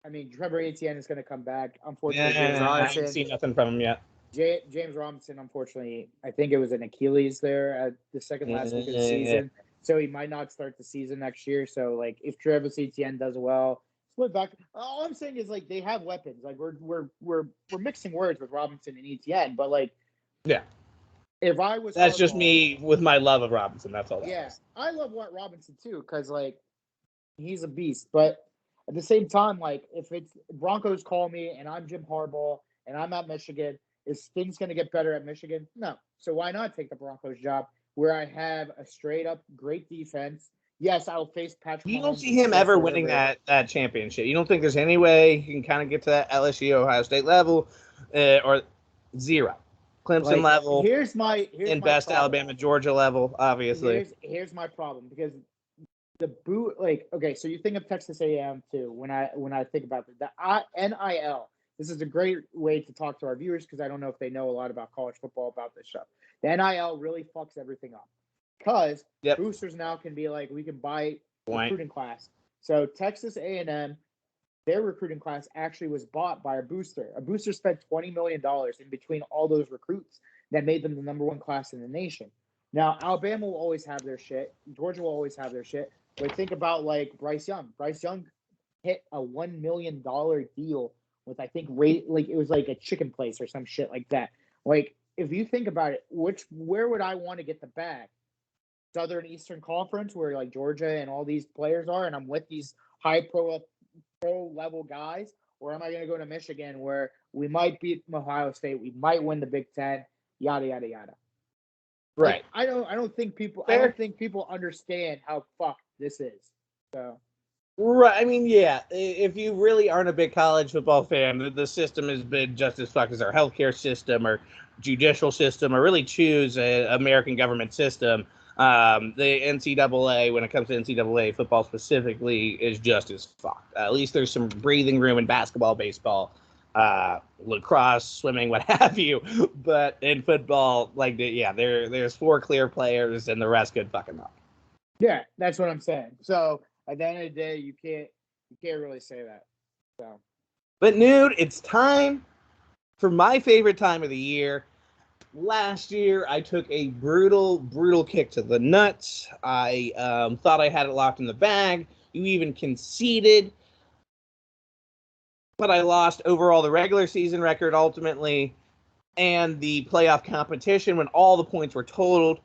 I mean, Trevor Etienne is going to come back. Unfortunately, I haven't seen nothing from him yet. James Robinson, unfortunately, I think it was an Achilles there at the second last week of the season. So he might not start the season next year. So like, if Trevor Etienne does well, split back. All I'm saying is like they have weapons. Like we're mixing words with Robinson and Etienne, but like, yeah. If I was, that's just me with my love of Robinson. That's all. I love Robinson too because like he's a beast. But at the same time, like if it's Broncos call me and I'm Jim Harbaugh and I'm at Michigan, is things going to get better at Michigan? No. So why not take the Broncos job where I have a straight up great defense? Yes, I'll face Patrick. You don't see him ever winning that championship. You don't think there's any way he can kind of get to that LSU Ohio State level, or zero. Clemson level. Here's my best problem. Alabama Georgia level, obviously. Here's my problem because the okay, so you think of Texas A&M too when I think about the NIL. This is a great way to talk to our viewers because I don't know if they know a lot about college football about this stuff. The NIL really fucks everything up because boosters now can be like we can buy recruiting class. So Texas A&M. Their recruiting class actually was bought by a booster. A booster spent $20 million in between all those recruits that made them the number one class in the nation. Now, Alabama will always have their shit. Georgia will always have their shit. But think about, like, Bryce Young. Bryce Young hit a $1 million deal with, I think, it was like a chicken place or some shit like that. Like, if you think about it, where would I want to get the bag? Southern Eastern Conference, where, like, Georgia and all these players are, and I'm with these high pro level guys, or am I going to go to Michigan where we might beat Ohio State, we might win the Big Ten, yada yada yada? Right. I don't think Fair. people understand how fucked this is. So. Right. I mean, yeah. If you really aren't a big college football fan, the system has been just as fucked as our healthcare system or judicial system, or really choose an American government system. The NCAA, when it comes to NCAA football specifically, is just as fucked. At least there's some breathing room in basketball, baseball, lacrosse, swimming, what have you. But in football, there's 4 clear players, and the rest could fucking up. Yeah, that's what I'm saying. So at the end of the day, you can't really say that. So. But Nude, it's time for my favorite time of the year. Last year, I took a brutal kick to the nuts. I thought I had it locked in the bag. You even conceded. But I lost overall the regular season record ultimately, and the playoff competition when all the points were totaled.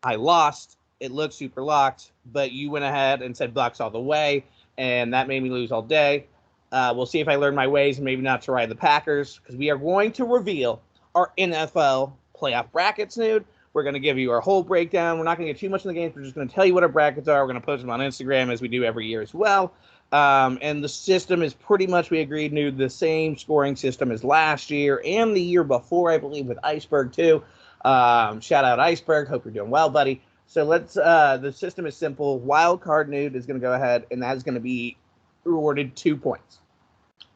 I lost. It looked super locked, but you went ahead and said Bucks all the way, and that made me lose all day. We'll see if I learn my ways and maybe not to ride the Packers, because we are going to reveal our NFL playoff brackets, Nude. We're going to give you our whole breakdown. We're not going to get too much in the games. We're just going to tell you what our brackets are. We're going to post them on Instagram as we do every year as well. And the system is pretty much, we agreed, Nude, the same scoring system as last year and the year before, I believe, with Iceberg too. Shout out Iceberg. Hope you're doing well, buddy. So the system is simple. Wild card, Nude, is going to go ahead, and that is going to be rewarded 2 points.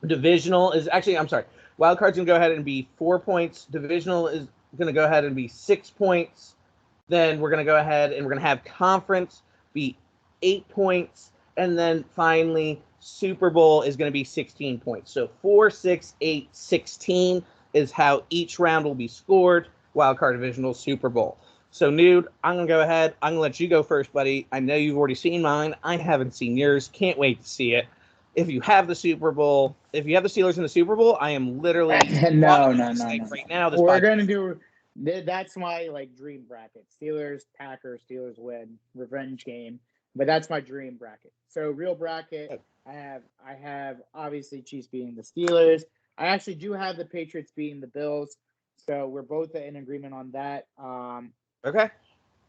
Divisional is actually, I'm sorry. Wild card's going to go ahead and be 4 points. Divisional is going to go ahead and be 6 points. Then we're going to go ahead and we're going to have conference be 8 points. And then finally, Super Bowl is going to be 16 points. So 4, 6, 8, 16 is how each round will be scored. Wild card, divisional, Super Bowl. So, Nude, I'm going to go ahead. I'm going to let you go first, buddy. I know you've already seen mine. I haven't seen yours. Can't wait to see it. If you have the Super Bowl, if you have the Steelers in the Super Bowl, I am literally no. right now. We're going to do that's my dream bracket. Steelers, Packers, Steelers win, revenge game. But that's my dream bracket. So real bracket, I have obviously Chiefs beating the Steelers. I actually do have the Patriots beating the Bills. So we're both in agreement on that. Okay.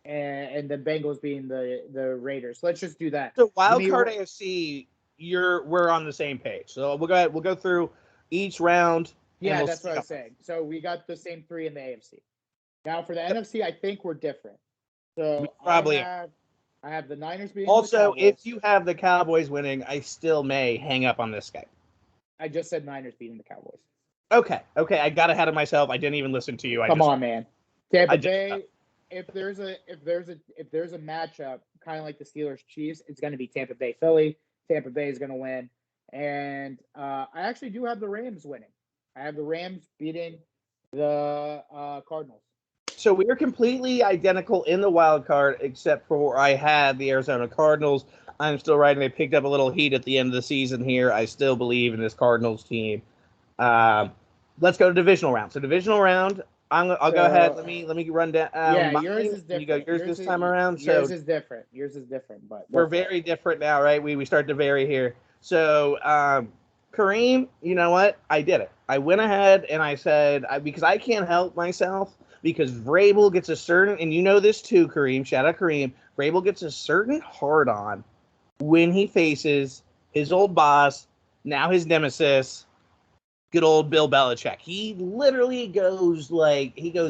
And the Bengals being the Raiders. Let's just do that. So wild card AFC, we're on the same page. So we'll go through each round. Yeah, that's what I was saying. So we got the same 3 in the AFC. Now for the NFC, I think we're different. So probably I have the Niners beating also, the Cowboys. if you have the Cowboys winning, I still may hang up on this guy. I just said Niners beating the Cowboys. Okay. I got ahead of myself. I didn't even listen to you. Come on, man. Tampa Bay. If there's a matchup kind of like the Steelers Chiefs, it's going to be Tampa Bay Philly. Tampa Bay is going to win, and I actually do have the Rams winning. I have the Rams beating the Cardinals. So we are completely identical in the wild card, except for I had the Arizona Cardinals. I'm still riding. They picked up a little heat at the end of the season here. I still believe in this Cardinals team. Let's go to divisional round. So divisional round, I'll go ahead. Let me run down. Yours is different. You go yours this time around. Yours is different. But we're very different now, right? We start to vary here. So Kareem, you know what? I did it. I went ahead and I said because I can't help myself. Because Vrabel gets a certain, and you know this too, Kareem. Shout out Kareem. Vrabel gets a certain hard on when he faces his old boss, now his nemesis, good old Bill Belichick. He literally goes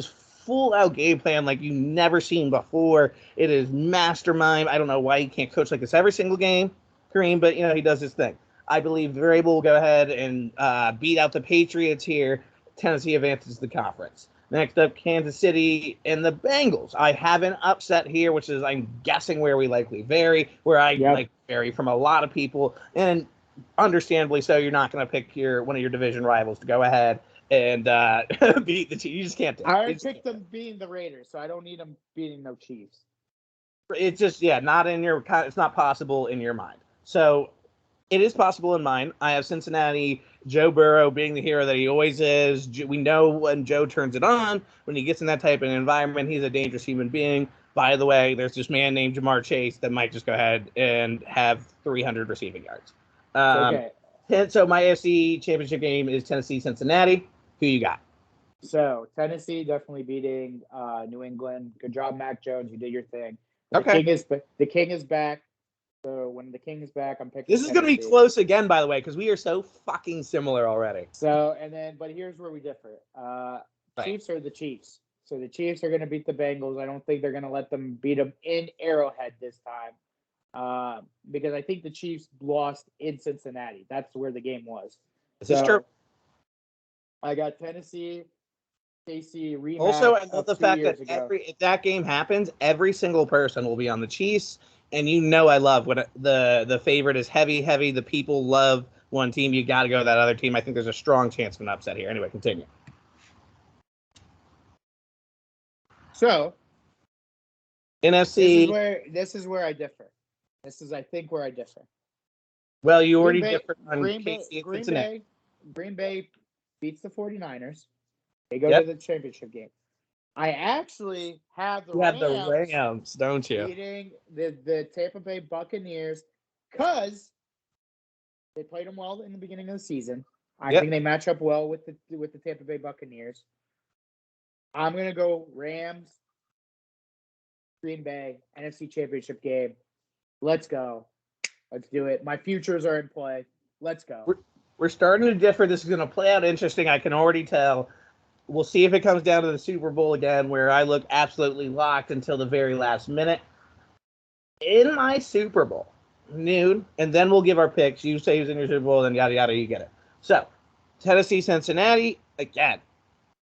full out game plan like you've never seen before. It is mastermind. I don't know why he can't coach like this every single game, Kareem, but he does his thing. I believe Vrabel will go ahead and beat out the Patriots here. Tennessee advances the conference. Next up, Kansas City and the Bengals. I have an upset here, which is, I'm guessing, where we likely vary, where I vary from a lot of people. And understandably so, you're not going to pick one of your division rivals to go ahead and beat the Chiefs. You just can't do it. I already picked them beating the Raiders, so I don't need them beating no Chiefs. It's just, not in your, it's not possible in your mind. So it is possible in mine. I have Cincinnati, Joe Burrow being the hero that he always is. We know when Joe turns it on, when he gets in that type of environment, he's a dangerous human being. By the way, there's this man named Jamar Chase that might just go ahead and have 300 receiving yards. Okay. So my AFC championship game is Tennessee, Cincinnati. Who you got? So Tennessee definitely beating New England. Good job, Mac Jones. You did your thing. Okay. The king is back. So when the king is back, I'm picking This is going to be Tennessee. close again, by the way, because we are so fucking similar already. So but here's where we differ. Right. Chiefs are the Chiefs. So the Chiefs are going to beat the Bengals. I don't think they're going to let them beat them in Arrowhead this time. Because I think the Chiefs lost in Cincinnati. That's where the game was. This is true. I got Tennessee. KC rematch. Also, I love the fact that ago. if that game happens, every single person will be on the Chiefs, and you know I love when the favorite is heavy. The people love one team. You got to go to that other team. I think there's a strong chance of an upset here. Anyway, continue. So, NFC. This is where I differ. This is, I think, where I differ. Well, you already differed on Green Bay beats the 49ers. They go to the championship game. I actually have the Rams, don't you? Beating the Tampa Bay Buccaneers because they played them well in the beginning of the season. I think they match up well with the Tampa Bay Buccaneers. I'm gonna go Rams, Green Bay, NFC Championship game. Let's go. Let's do it. My futures are in play. Let's go. We're starting to differ. This is going to play out interesting. I can already tell. We'll see if it comes down to the Super Bowl again, where I look absolutely locked until the very last minute. In my Super Bowl, noon, and then we'll give our picks. You say who's in your Super Bowl, then yada, yada, you get it. So, Tennessee, Cincinnati, again,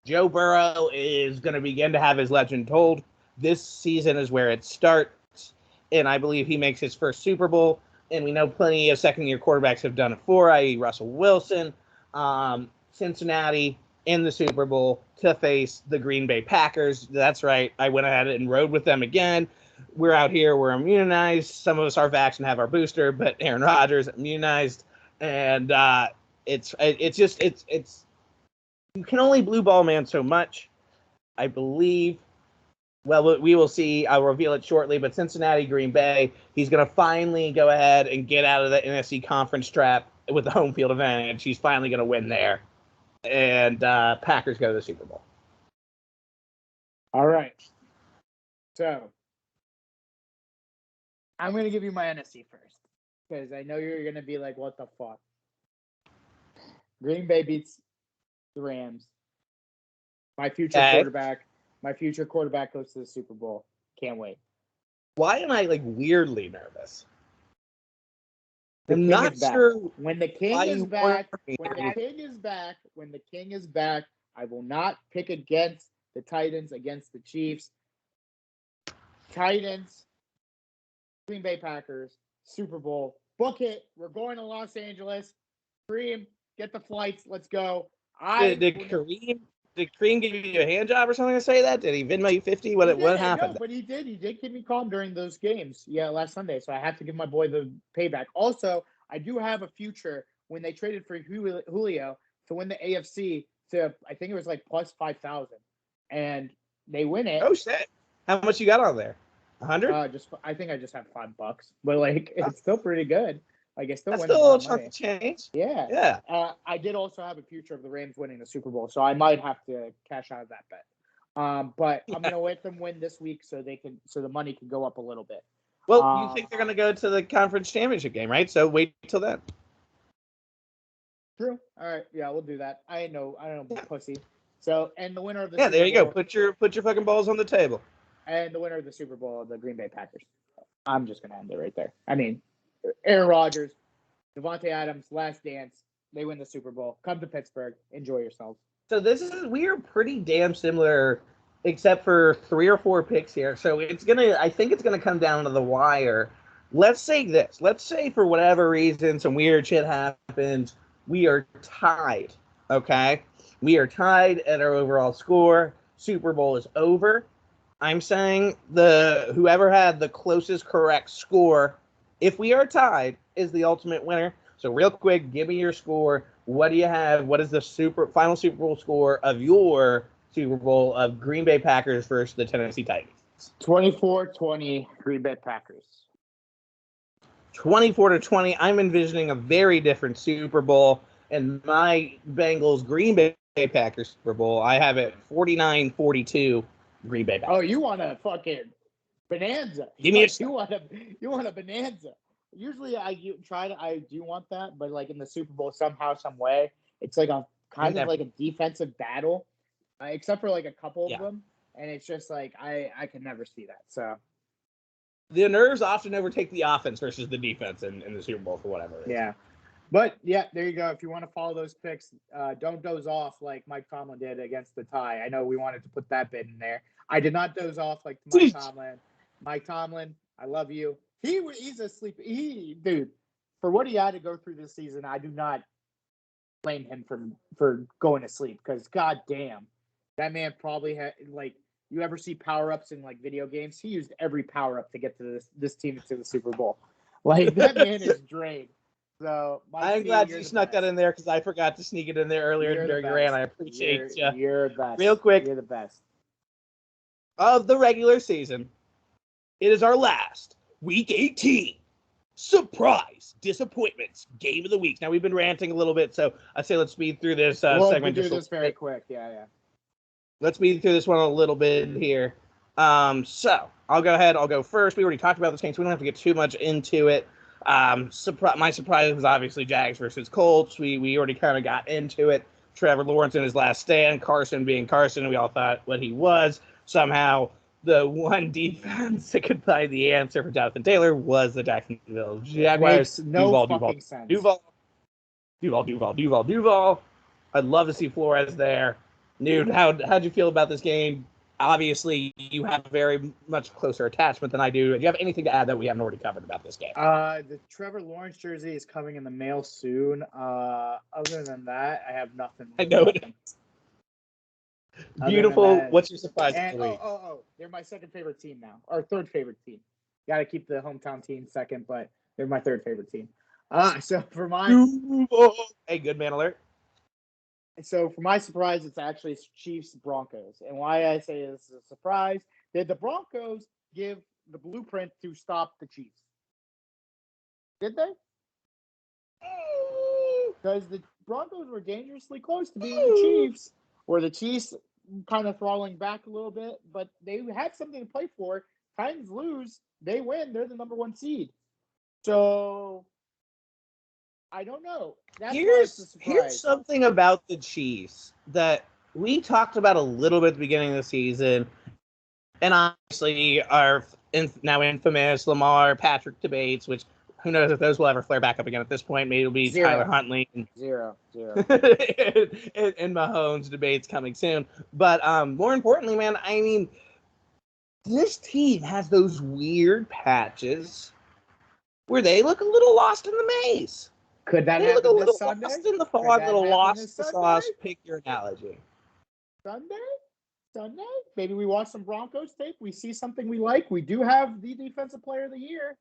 Joe Burrow is going to begin to have his legend told. This season is where it starts, and I believe he makes his first Super Bowl. And we know plenty of second-year quarterbacks have done it before, i.e. Russell Wilson, Cincinnati in the Super Bowl to face the Green Bay Packers. That's right. I went ahead and rode with them again. We're out here. We're immunized. Some of us are vaccinated and have our booster, but Aaron Rodgers immunized. And it's you can only blue ball man so much, I believe. Well, we will see. I'll reveal it shortly. But Cincinnati, Green Bay, he's going to finally go ahead and get out of the NFC conference trap with the home field advantage. He's finally going to win there. And Packers go to the Super Bowl. All right. So, I'm going to give you my NFC first. Because I know you're going to be like, what the fuck? Green Bay beats the Rams. My future quarterback goes to the Super Bowl. Can't wait. Why am I weirdly nervous? I'm not sure. When the king is back, when the king is back, I will not pick against the Titans against the Chiefs. Titans, Green Bay Packers, Super Bowl. Book it. We're going to Los Angeles. Kareem, get the flights. Let's go. Did Kareem give you a hand job or something to say that? Did he Venmo you 50? What happened? No, but he did. He did keep me calm during those games. Yeah, last Sunday. So I have to give my boy the payback. Also, I do have a future when they traded for Julio to win the AFC to, I think it was plus 5,000. And they win it. Oh, shit. How much you got on there? 100? I think I just have $5. But it's still pretty good. That's still a little chunk of change. Yeah. I did also have a future of the Rams winning the Super Bowl, so I might have to cash out of that bet. But I'm gonna let them win this week so the money can go up a little bit. Well, you think they're gonna go to the conference championship game, right? So wait till then. True. All right. Yeah, we'll do that. I know, pussy. So, and the winner of the Super there you Bowl, go. Put your fucking balls on the table. And the winner of the Super Bowl, the Green Bay Packers. I'm just gonna end it right there. I mean, Aaron Rodgers, Devontae Adams, last dance. They win the Super Bowl. Come to Pittsburgh. Enjoy yourselves. So we are pretty damn similar, except for 3 or 4 picks here. So I think it's gonna come down to the wire. Let's say this. Let's say for whatever reason some weird shit happens. We are tied. Okay? We are tied at our overall score. Super Bowl is over. I'm saying whoever had the closest correct score, if we are tied, is the ultimate winner. So real quick, give me your score. What do you have? What is the final Super Bowl score of your Super Bowl of Green Bay Packers versus the Tennessee Titans? 24-20 Green Bay Packers. 24-20. I'm envisioning a very different Super Bowl, and my Bengals Green Bay Packers Super Bowl. I have it 49-42 Green Bay Packers. Oh, you want a fucking bonanza? Give me you want a bonanza? Usually, I do want that, but like in the Super Bowl, somehow, some way, it's like a kind of like a defensive battle, except for like a couple of them, and it's just like I can never see that. So the nerves often overtake the offense versus the defense in the Super Bowl for whatever reason. Yeah. But, yeah, there you go. If you want to follow those picks, don't doze off like Mike Tomlin did against the tie. I know we wanted to put that bit in there. I did not doze off like Mike Tomlin. Mike Tomlin, I love you. He's a sleeper. Dude, for what he had to go through this season, I do not blame him for going to sleep because, goddamn, that man probably had, like, you ever see power-ups in, like, video games? He used every power-up to get to this team into the Super Bowl. Like, that man is drained. So I'm glad you snuck that in there because I forgot to sneak it in there earlier during your rant. I appreciate you. You're the best. Real quick. You're the best. Of the regular season, it is our last Week 18 surprise disappointments game of the week. Now, we've been ranting a little bit, so I say let's speed through this segment. We'll do this very quick. Yeah. Let's speed through this one a little bit here. So, I'll go ahead. I'll go first. We already talked about this game, so we don't have to get too much into it. My surprise was obviously Jags versus Colts. We already kind of got into it. Trevor Lawrence in his last stand, Carson being Carson, we all thought what he was. Somehow, the one defense that could find the answer for Jonathan Taylor was the Jacksonville Jaguars. Makes no fucking sense. Duval. I'd love to see Flores there. Dude, how'd you feel about this game? Obviously, you have a very much closer attachment than I do. Do you have anything to add that we haven't already covered about this game? The Trevor Lawrence jersey is coming in the mail soon. Other than that, I have nothing. I know it is. Beautiful. What's your surprise? They're my second favorite team now, or third favorite team. Got to keep the hometown team second, but they're my third favorite team. So for my hey, good man alert. So for my surprise, it's actually Chiefs Broncos. And why I say this is a surprise, did the Broncos give the blueprint to stop the Chiefs? Did they? Because the Broncos were dangerously close to being the Chiefs, or the Chiefs kind of throttling back a little bit, but they had something to play for. Titans lose, they win, they're the number one seed. So I don't know. Here's something about the Chiefs that we talked about a little bit at the beginning of the season, and obviously our now infamous Lamar Patrick debates, which who knows if those will ever flare back up again at this point. Maybe it'll be Tyler Huntley and zero. and Mahomes debates coming soon. But more importantly, man, I mean, this team has those weird patches where they look a little lost in the maze. Could that they happen look a little this Sunday? Lost in the fog, a little lost in the sauce. Pick your analogy. Sunday? Maybe we watch some Broncos tape. We see something we like. We do have the Defensive Player of the Year.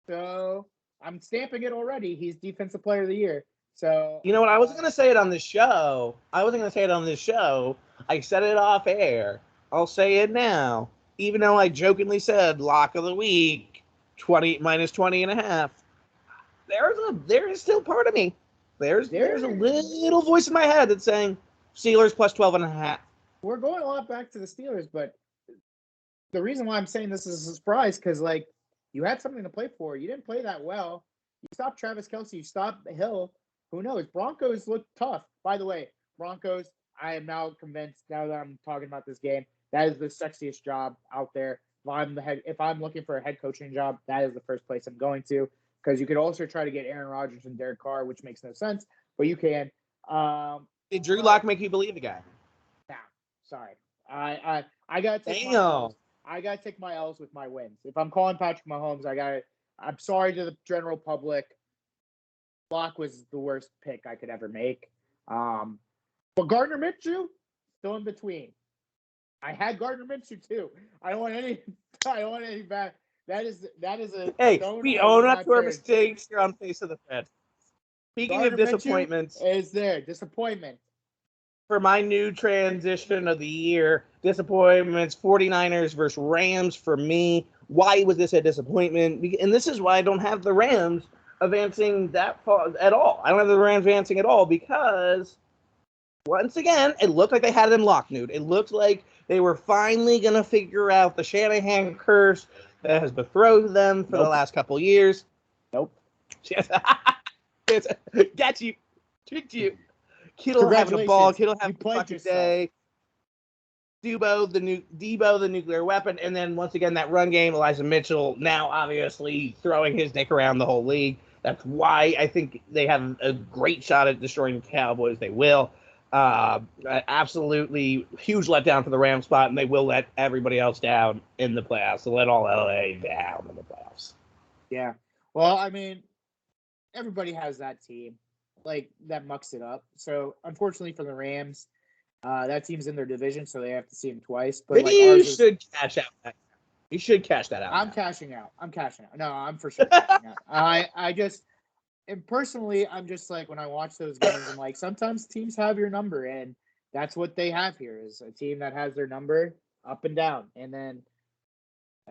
So I'm stamping it already. He's Defensive Player of the Year. So you know what? I wasn't going to say it on this show. I said it off air. I'll say it now. Even though I jokingly said lock of the week, minus 20 and a half. There is still part of me. There's a little voice in my head that's saying Steelers plus 12 and a half. We're going a lot back to the Steelers, but the reason why I'm saying this is a surprise because, like, you had something to play for. You didn't play that well. You stopped Travis Kelce. You stopped Hill. Who knows? Broncos look tough. By the way, Broncos, I am now convinced, now that I'm talking about this game, that is the sexiest job out there. If I'm looking for a head coaching job, that is the first place I'm going to. Because you could also try to get Aaron Rodgers and Derek Carr, which makes no sense, but you can. Did Drew Lock make you believe the guy? Nah, sorry. I gotta take my L's. I gotta take my L's with my wins. If I'm calling Patrick Mahomes, I'm sorry to the general public. Lock was the worst pick I could ever make. But Gardner Minshew, still in between. I had Gardner Minshew too. I don't want any back. That is a. Hey, we own up to our mistakes here on Face of the Fed. Speaking Gardner of disappointments, is there disappointment for my new transition of the year? Disappointments: 49ers versus Rams for me. Why was this a disappointment? And this is why I don't have the Rams advancing that far at all. I don't have the Rams advancing at all because once again, it looked like they had it in lock, Nude. It looked like they were finally going to figure out the Shanahan curse that has betrothed them for the last couple years. Nope. Got you. Tricked you. Kittle having a ball. Kittle having a fucking day. Debo, the nuclear weapon. And then, once again, that run game, Elijah Mitchell now obviously throwing his dick around the whole league. That's why I think they have a great shot at destroying the Cowboys. They will. Absolutely huge letdown for the Rams spot, and they will let everybody else down in the playoffs. They'll let all LA down in the playoffs. Yeah. Well, I mean, everybody has that team, like, that mucks it up. So, unfortunately for the Rams, that team's in their division, so they have to see them twice. But like, you should cash out. You should cash that out. I'm cashing out. No, I'm for sure cashing out. I just, and personally, I'm just like, when I watch those games, I'm like, sometimes teams have your number, and that's what they have here, is a team that has their number up and down. And then,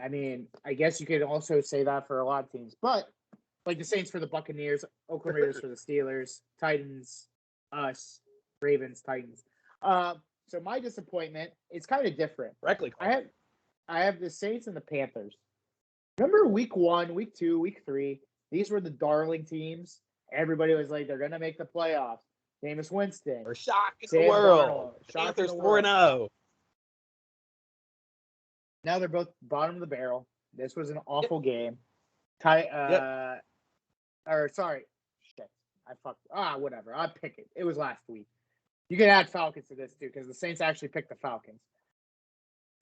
I mean, I guess you could also say that for a lot of teams, but like the Saints for the Buccaneers, Oakland Raiders for the Steelers, Titans, us, Ravens, Titans. So my disappointment, it's kind of different. I have the Saints and the Panthers. Remember week 1, week 2, week 3? These were the darling teams. Everybody was like, they're going to make the playoffs. Jameis Winston. Or shock in the world. Panthers 4-0. Now they're both bottom of the barrel. This was an awful game. Or sorry. Shit. Whatever. I'll pick it. It was last week. You can add Falcons to this, too, because the Saints actually picked the Falcons.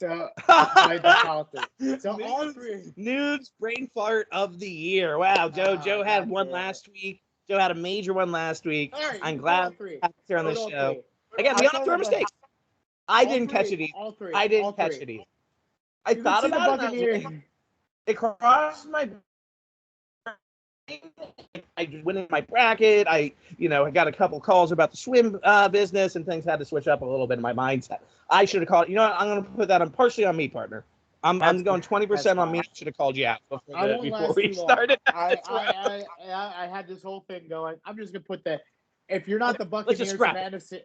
So, all three. Nudes brain fart of the year. Wow, Joe had one last week. Joe had a major one last week. Right, I'm glad you're on the show. Again, we all throw mistakes. I didn't catch it either. I didn't catch it either. I thought about it. It crossed my. I went in my bracket. I got a couple calls about the swim business, and things had to switch up a little bit in my mindset. I should have called. You know what? I'm going to put that on partially on me, partner. I'm going 20% on me. I should have called you out before we started. I had this whole thing going. I'm just going to put if you're not the Buccaneers in the NFC,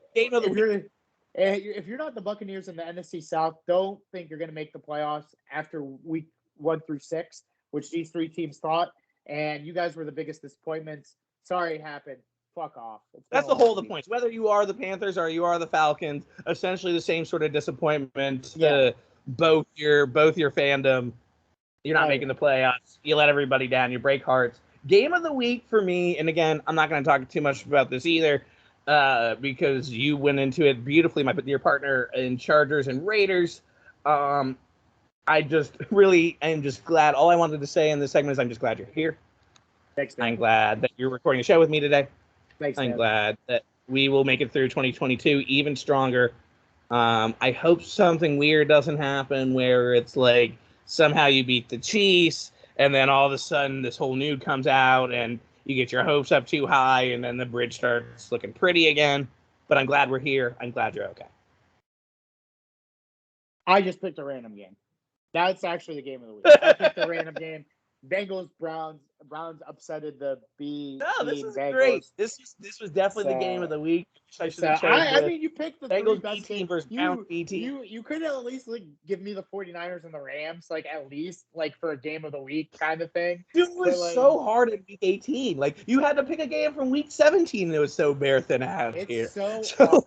if you're not the Buccaneers in the NFC South, don't think you're going to make the playoffs after week 1 through 6, which these three teams thought. And you guys were the biggest disappointments. Sorry it happened. Fuck off. That's the whole of the points. Whether you are the Panthers or you are the Falcons, essentially the same sort of disappointment to both your fandom. You're not making the playoffs. You let everybody down. You break hearts. Game of the week for me, and again, I'm not going to talk too much about this either because you went into it beautifully, your partner in Chargers and Raiders. I just really am just glad. All I wanted to say in this segment is I'm just glad you're here. Thanks, man. I'm glad that you're recording a show with me today. Thanks, I'm glad that we will make it through 2022 even stronger. I hope something weird doesn't happen where it's like somehow you beat the Chiefs and then all of a sudden this whole nude comes out and you get your hopes up too high and then the bridge starts looking pretty again. But I'm glad we're here. I'm glad you're okay. I just picked a random game. That's actually the game of the week. I picked a random game. Bengals, Browns. Browns upsetted the B. No, this is Bengals. Great. This was definitely the game of the week. I mean, you picked the Bengals best B team versus Browns B team. You could at least give me the 49ers and the Rams, at least for a game of the week kind of thing. Dude, it was so hard in week 18. You had to pick a game from week 17. And it was so bare thin out here. It's so awful.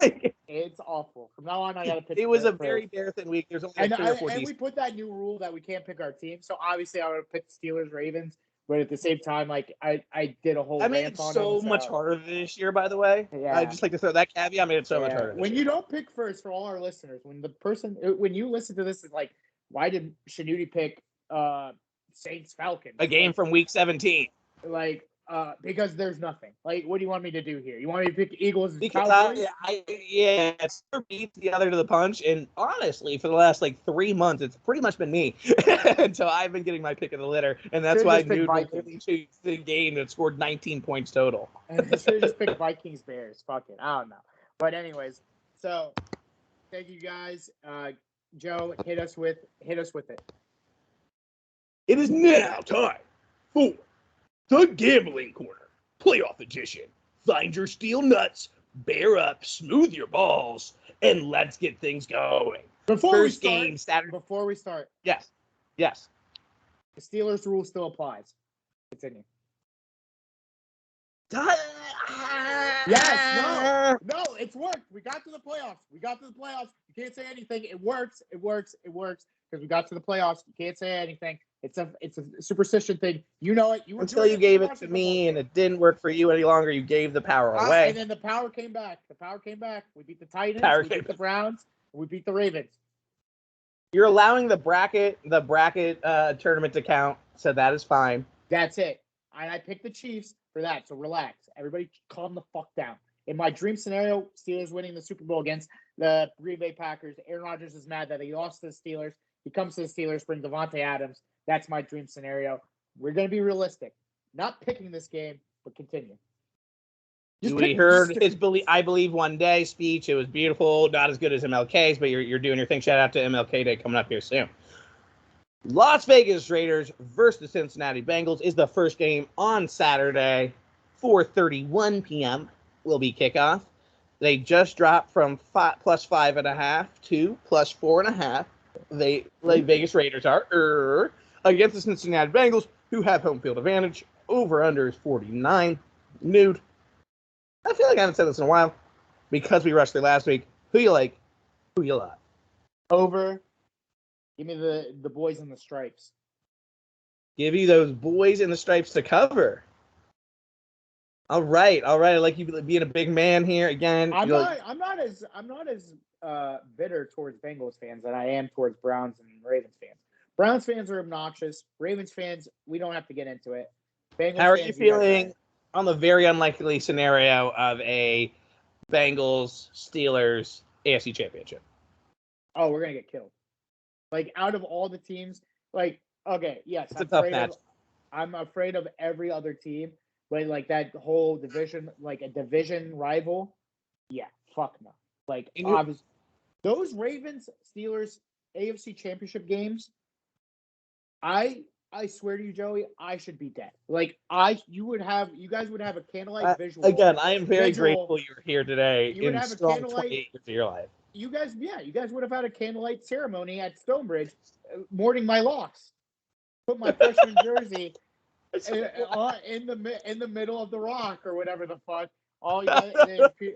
It's awful. From now on, I got to pick. It was a very bare thin week. There's only 3 or 4 and we put that new rule that we can't pick our team. So obviously, I would have picked Steelers, Ravens. But at the same time, I did a whole. I made it so much harder this year. By the way, yeah. I just like to throw that caveat. I made it so much harder. When you don't pick first, for all our listeners, when you listen to this, is why did Shanuti pick Saints Falcons? A game from week 17. Because there's nothing. What do you want me to do here? You want me to pick Eagles? Because it's beats the other to the punch, and honestly, for the last 3 months, it's pretty much been me. And so I've been getting my pick of the litter, and that's why I knew the game that scored 19 points total. I should have just picked Vikings Bears. Fuck it, I don't know. But anyways, so thank you guys. Joe, hit us with it. It is now time for the Gambling Corner, Playoff Edition. Find your steel nuts, bear up, smooth your balls, and let's get things going. Before we start, Yes. the Steelers rule still applies. Continue. Yes, no, it's worked. We got to the playoffs. You can't say anything. It works. Because we got to the playoffs. You can't say anything. It's a superstition thing. You know it. Until you gave it to me and it didn't work for you any longer, you gave the power away. And then the power came back. We beat the Titans. We beat the Browns. We beat the Ravens. You're allowing the bracket tournament to count, so that is fine. That's it. And I picked the Chiefs for that, so relax. Everybody calm the fuck down. In my dream scenario, Steelers winning the Super Bowl against the Green Bay Packers. Aaron Rodgers is mad that he lost to the Steelers. He comes to the Steelers, brings Devontae Adams. That's my dream scenario. We're going to be realistic. Not picking this game, but continue. We heard his I Believe One Day speech. It was beautiful. Not as good as MLK's, but you're doing your thing. Shout out to MLK Day coming up here soon. Las Vegas Raiders versus the Cincinnati Bengals is the first game on Saturday. 4:31 p.m. will be kickoff. They just dropped from plus 5.5 to plus 4.5. The Vegas Raiders are against the Cincinnati Bengals, who have home field advantage. Over under is 49. Nude. I feel like I haven't said this in a while because we rushed through last week. Who you like? Who you love? Over. Give me the boys in the stripes. Give you those boys in the stripes to cover. All right. I like you being a big man here again. I'm not as bitter towards Bengals fans than I am towards Browns and Ravens fans. Browns fans are obnoxious. Ravens fans, we don't have to get into it. Bengals How are you feeling on the very unlikely scenario of a Bengals-Steelers AFC Championship? Oh, we're going to get killed. Like, out of all the teams, like, okay, yes. It's a tough match. I'm afraid of every other team, but, like, that whole division, like, a division rival, yeah, fuck no. Like, obviously, those Ravens-Steelers AFC Championship games, I swear to you, Joey, I should be dead. Like, you guys would have a candlelight visual. Again, I am very grateful you're here today. You would have a candlelight 28 years of your life. You guys would have had a candlelight ceremony at Stonebridge, mourning my loss. Put my freshman jersey in the middle of the rock or whatever the fuck. And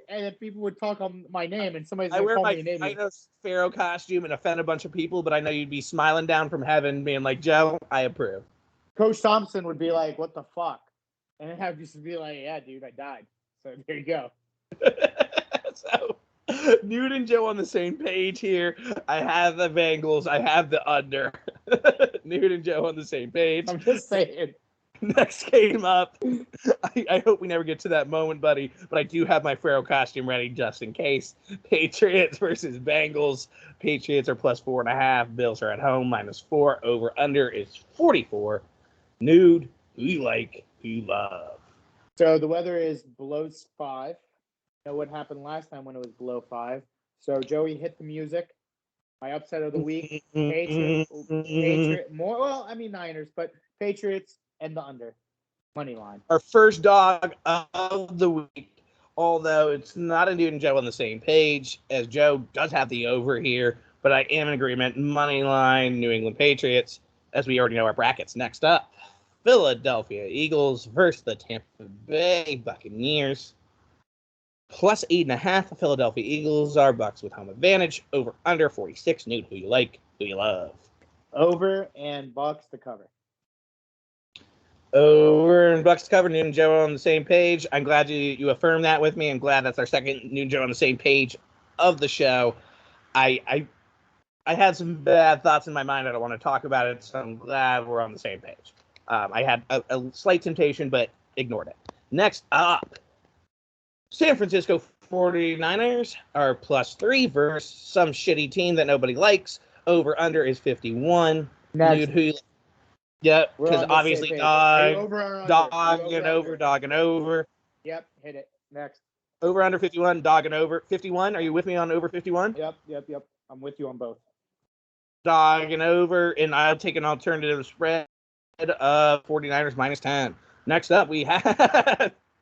then people would talk on my name, and somebody's going to call me an idiot. I wear my Pharaoh costume and offend a bunch of people, but I know you'd be smiling down from heaven, being like, Joe, I approve. Coach Thompson would be like, what the fuck? And then I'd just be like, yeah, dude, I died. So there you go. So, Newt and Joe on the same page here. I have the Bengals. I have the under. Newt and Joe on the same page. I'm just saying. Next game up. I hope we never get to that moment, buddy. But I do have my Pharaoh costume ready just in case. Patriots versus Bengals. Patriots are plus 4.5. Bills are at home -4. Over under is 44. Nude. Who you like? Who you love? So the weather is below 5. You know what happened last time when it was below 5. So Joey, hit the music. My upset of the week. Patriots. Niners, but Patriots. And the under money line. Our first dog of the week, although it's not a Newt and Joe on the same page, as Joe does have the over here, but I am in agreement. Money line, New England Patriots, as we already know our brackets. Next up, Philadelphia Eagles versus the Tampa Bay Buccaneers. Plus 8.5. The Philadelphia Eagles are Bucks with home advantage. Over under 46. Newt, who you like? Who you love? Over and Bucks to cover. Over and Bucks cover. Newt and Joe on the same page. I'm glad you affirmed that with me. I'm glad that's our second Newt and Joe on the same page of the show. I had some bad thoughts in my mind. I don't want to talk about it, so I'm glad we're on the same page. I had a slight temptation, but ignored it. Next up, San Francisco 49ers are +3 versus some shitty team that nobody likes. Over under is 51. Next. Newt, who you like? Yep, because obviously dog and over. Yep, hit it. Next. Over under 51, dog and over 51. Are you with me on over 51? Yep. I'm with you on both. Dog and over, and I'll take an alternative spread of 49ers -10. Next up, we have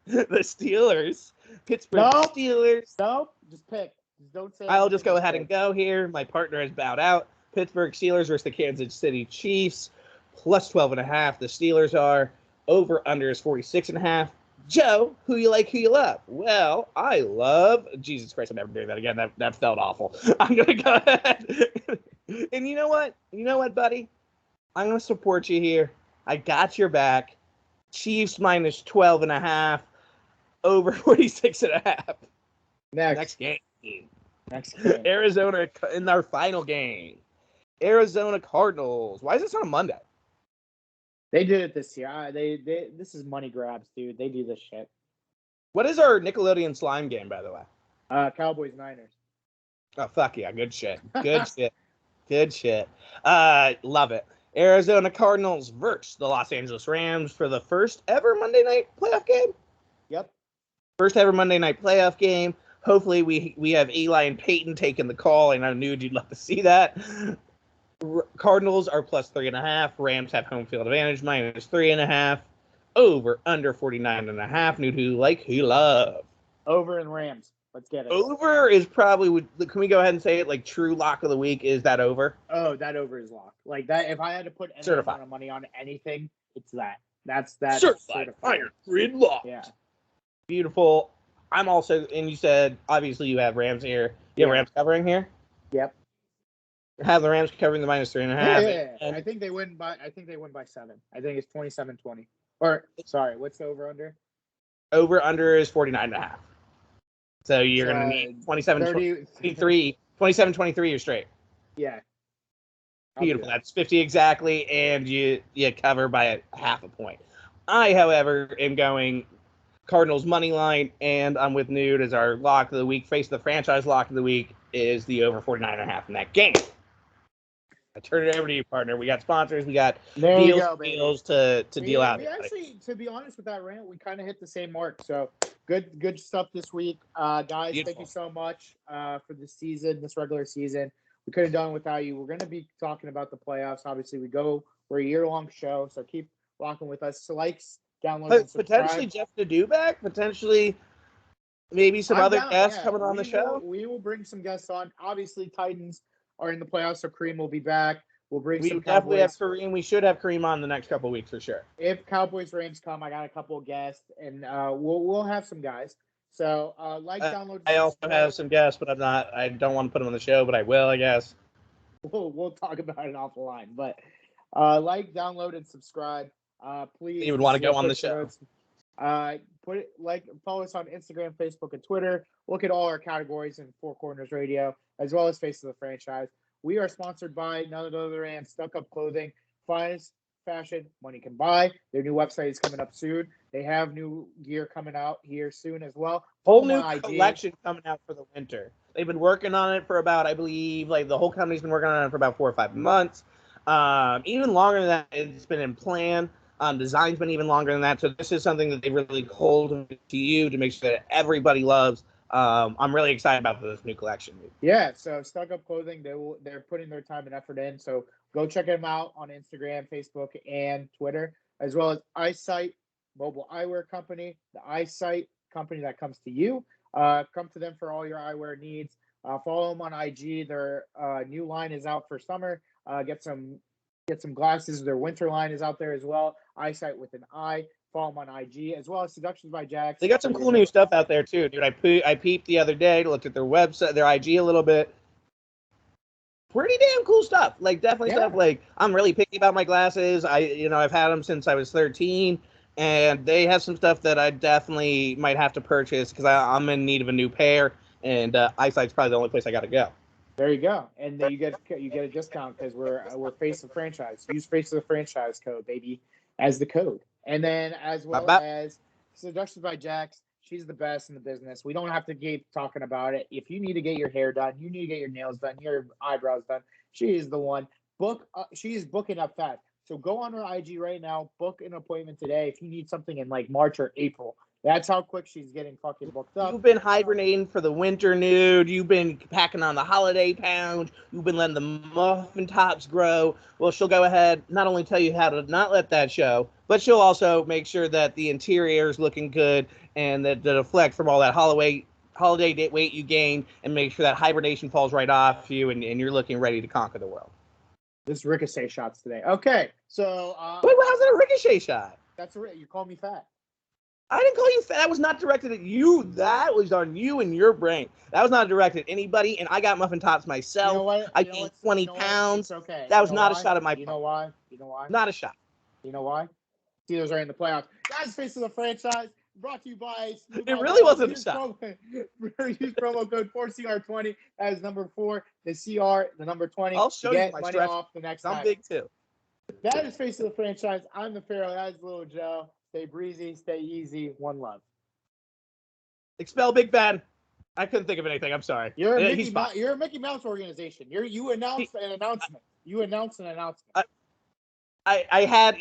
the Steelers Pittsburgh Nope. Steelers. Nope. Just pick. Just don't say. I'll just go ahead pick. and go here. My partner has bowed out. Pittsburgh Steelers versus the Kansas City Chiefs. Plus 12.5. The Steelers are. Over under is 46.5. Joe, who you like, who you love? Well, I love. Jesus Christ, I'm never doing that again. That felt awful. I'm gonna go ahead. And you know what? You know what, buddy? I'm gonna support you here. I got your back. Chiefs minus 12.5. Over 46.5. Next game. Next game. Arizona in our final game. Arizona Cardinals. Why is this on a Monday? They did it this year. This is money grabs, dude. They do this shit. What is our Nickelodeon slime game, by the way? Cowboys Niners. Oh, fuck yeah. Good shit. Good shit. Good shit. Love it. Arizona Cardinals versus the Los Angeles Rams for the first ever Monday night playoff game. Yep. First ever Monday night playoff game. Hopefully we have Eli and Peyton taking the call, and I knew you'd love to see that. Cardinals are plus 3.5. Rams have home field advantage minus 3.5. Over under 49.5. Nude who like who love. Over and Rams. Let's get it. Over is probably. Can we go ahead and say it like true lock of the week? Is that over? Oh, that over is locked. Like that. If I had to put any amount of money on anything, it's that. That's that. Certified Iron Grid lock. Yeah. Beautiful. I'm also, and you said obviously you have Rams here. You have Rams covering here. Yep. Have the Rams covering the minus 3.5. Yeah. I think they win by 7. I think it's 27-20. Or sorry, what's the over under? Over under is 49.5. So you're gonna need 27-23. 27-23. You're straight. Yeah. Beautiful. That's 50 exactly, and you cover by half a point. I, however, am going Cardinals money line, and I'm with Nude as our lock of the week. Face of the franchise lock of the week is the over 49.5 in that game. I turn it over to you, partner. We got sponsors. We got deals to deal out. We actually, to be honest with that rant, we kind of hit the same mark. So good stuff this week. Guys, Beautiful. Thank you so much for this season, this regular season. We couldn't have done it without you. We're going to be talking about the playoffs. Obviously, we're a year-long show, so keep rocking with us. So likes, download, and subscribe. Potentially Jeff Duback, potentially maybe some other guests coming on the show. We will bring some guests on. Obviously, Titans are in the playoffs, so Kareem will be back. We'll bring some definitely Cowboys. have Kareem. We should have Kareem on the next couple of weeks for sure. If Cowboys Rams come, I got a couple of guests, and we'll have some guys. So download. I also have some guests, but I don't want to put them on the show, but I will, I guess. We'll talk about it offline. But download, and subscribe. Please. You would want to go on the show. Follow us on Instagram, Facebook, and Twitter. Look at all our categories in Four Corners Radio, as well as Face of the Franchise. We are sponsored by none other than Stuck Up Clothing, finest fashion money can buy. Their new website is coming up soon. They have new gear coming out here soon as well. Whole new collection coming out for the winter. They've been working on it for about, I believe, the whole company's been working on it for about 4 or 5 months. Even longer than that, it's been in plan. Design's been even longer than that. So this is something that they really hold to you to make sure that everybody loves. I'm really excited about this new collection. Yeah, so Stuck Up Clothing, they're putting their time and effort in. So go check them out on Instagram, Facebook, and Twitter, as well as Eyesight Mobile Eyewear Company, the Eyesight company that comes to you. Come to them for all your eyewear needs. Follow them on IG. Their new line is out for summer. Get some glasses. Their winter line is out there as well. Eyesight with an eye. Follow them on IG, as well as Seductions by Jags. They got some cool new stuff out there too, dude. I peeped the other day, looked at their website, their IG a little bit. Pretty damn cool stuff. Definitely stuff. I'm really picky about my glasses. I've had them since I was 13, and they have some stuff that I definitely might have to purchase because I'm in need of a new pair. And Eyesight's probably the only place I got to go. There you go, and then you get a discount because we're Face of the Franchise. Use Face of the Franchise code, baby, as the code. And then as well as Seductions by Jax, she's the best in the business. We don't have to keep talking about it. If you need to get your hair done, you need to get your nails done, your eyebrows done, she is the one. She is booking up fast. So go on her IG right now, book an appointment today. If you need something in March or April, That's how quick she's getting fucking booked up. You've been hibernating for the winter nude. You've been packing on the holiday pound. You've been letting the muffin tops grow. Well, she'll go ahead, not only tell you how to not let that show, but she'll also make sure that the interior is looking good and that the deflect from all that holiday weight you gained, and make sure that hibernation falls right off you and you're looking ready to conquer the world. This ricochet shots today. Okay, so Wait, how's that a ricochet shot? That's you call me fat. I didn't call you fat. That was not directed at you. That was on you and your brain. That was not directed at anybody. And I got muffin tops myself. You know what? I gained 20 pounds. It's okay. That was not a shot at my. You know why? You know why? Not a shot. You know why? Steelers are in the playoffs. Guys, face of the franchise. Brought to you by. It really wasn't a shot. Use promo code 4CR20. That is number 4. The CR, the number 20. I'll show you my money stretch. off the next I'm time. big too. That is face of the franchise. I'm the Pharaoh. That is Lil Joe. Stay breezy. Stay easy. One love. Expel Big Ben. I couldn't think of anything. I'm sorry. You're a Mickey Mouse organization. You announced an announcement. You announced an announcement. I had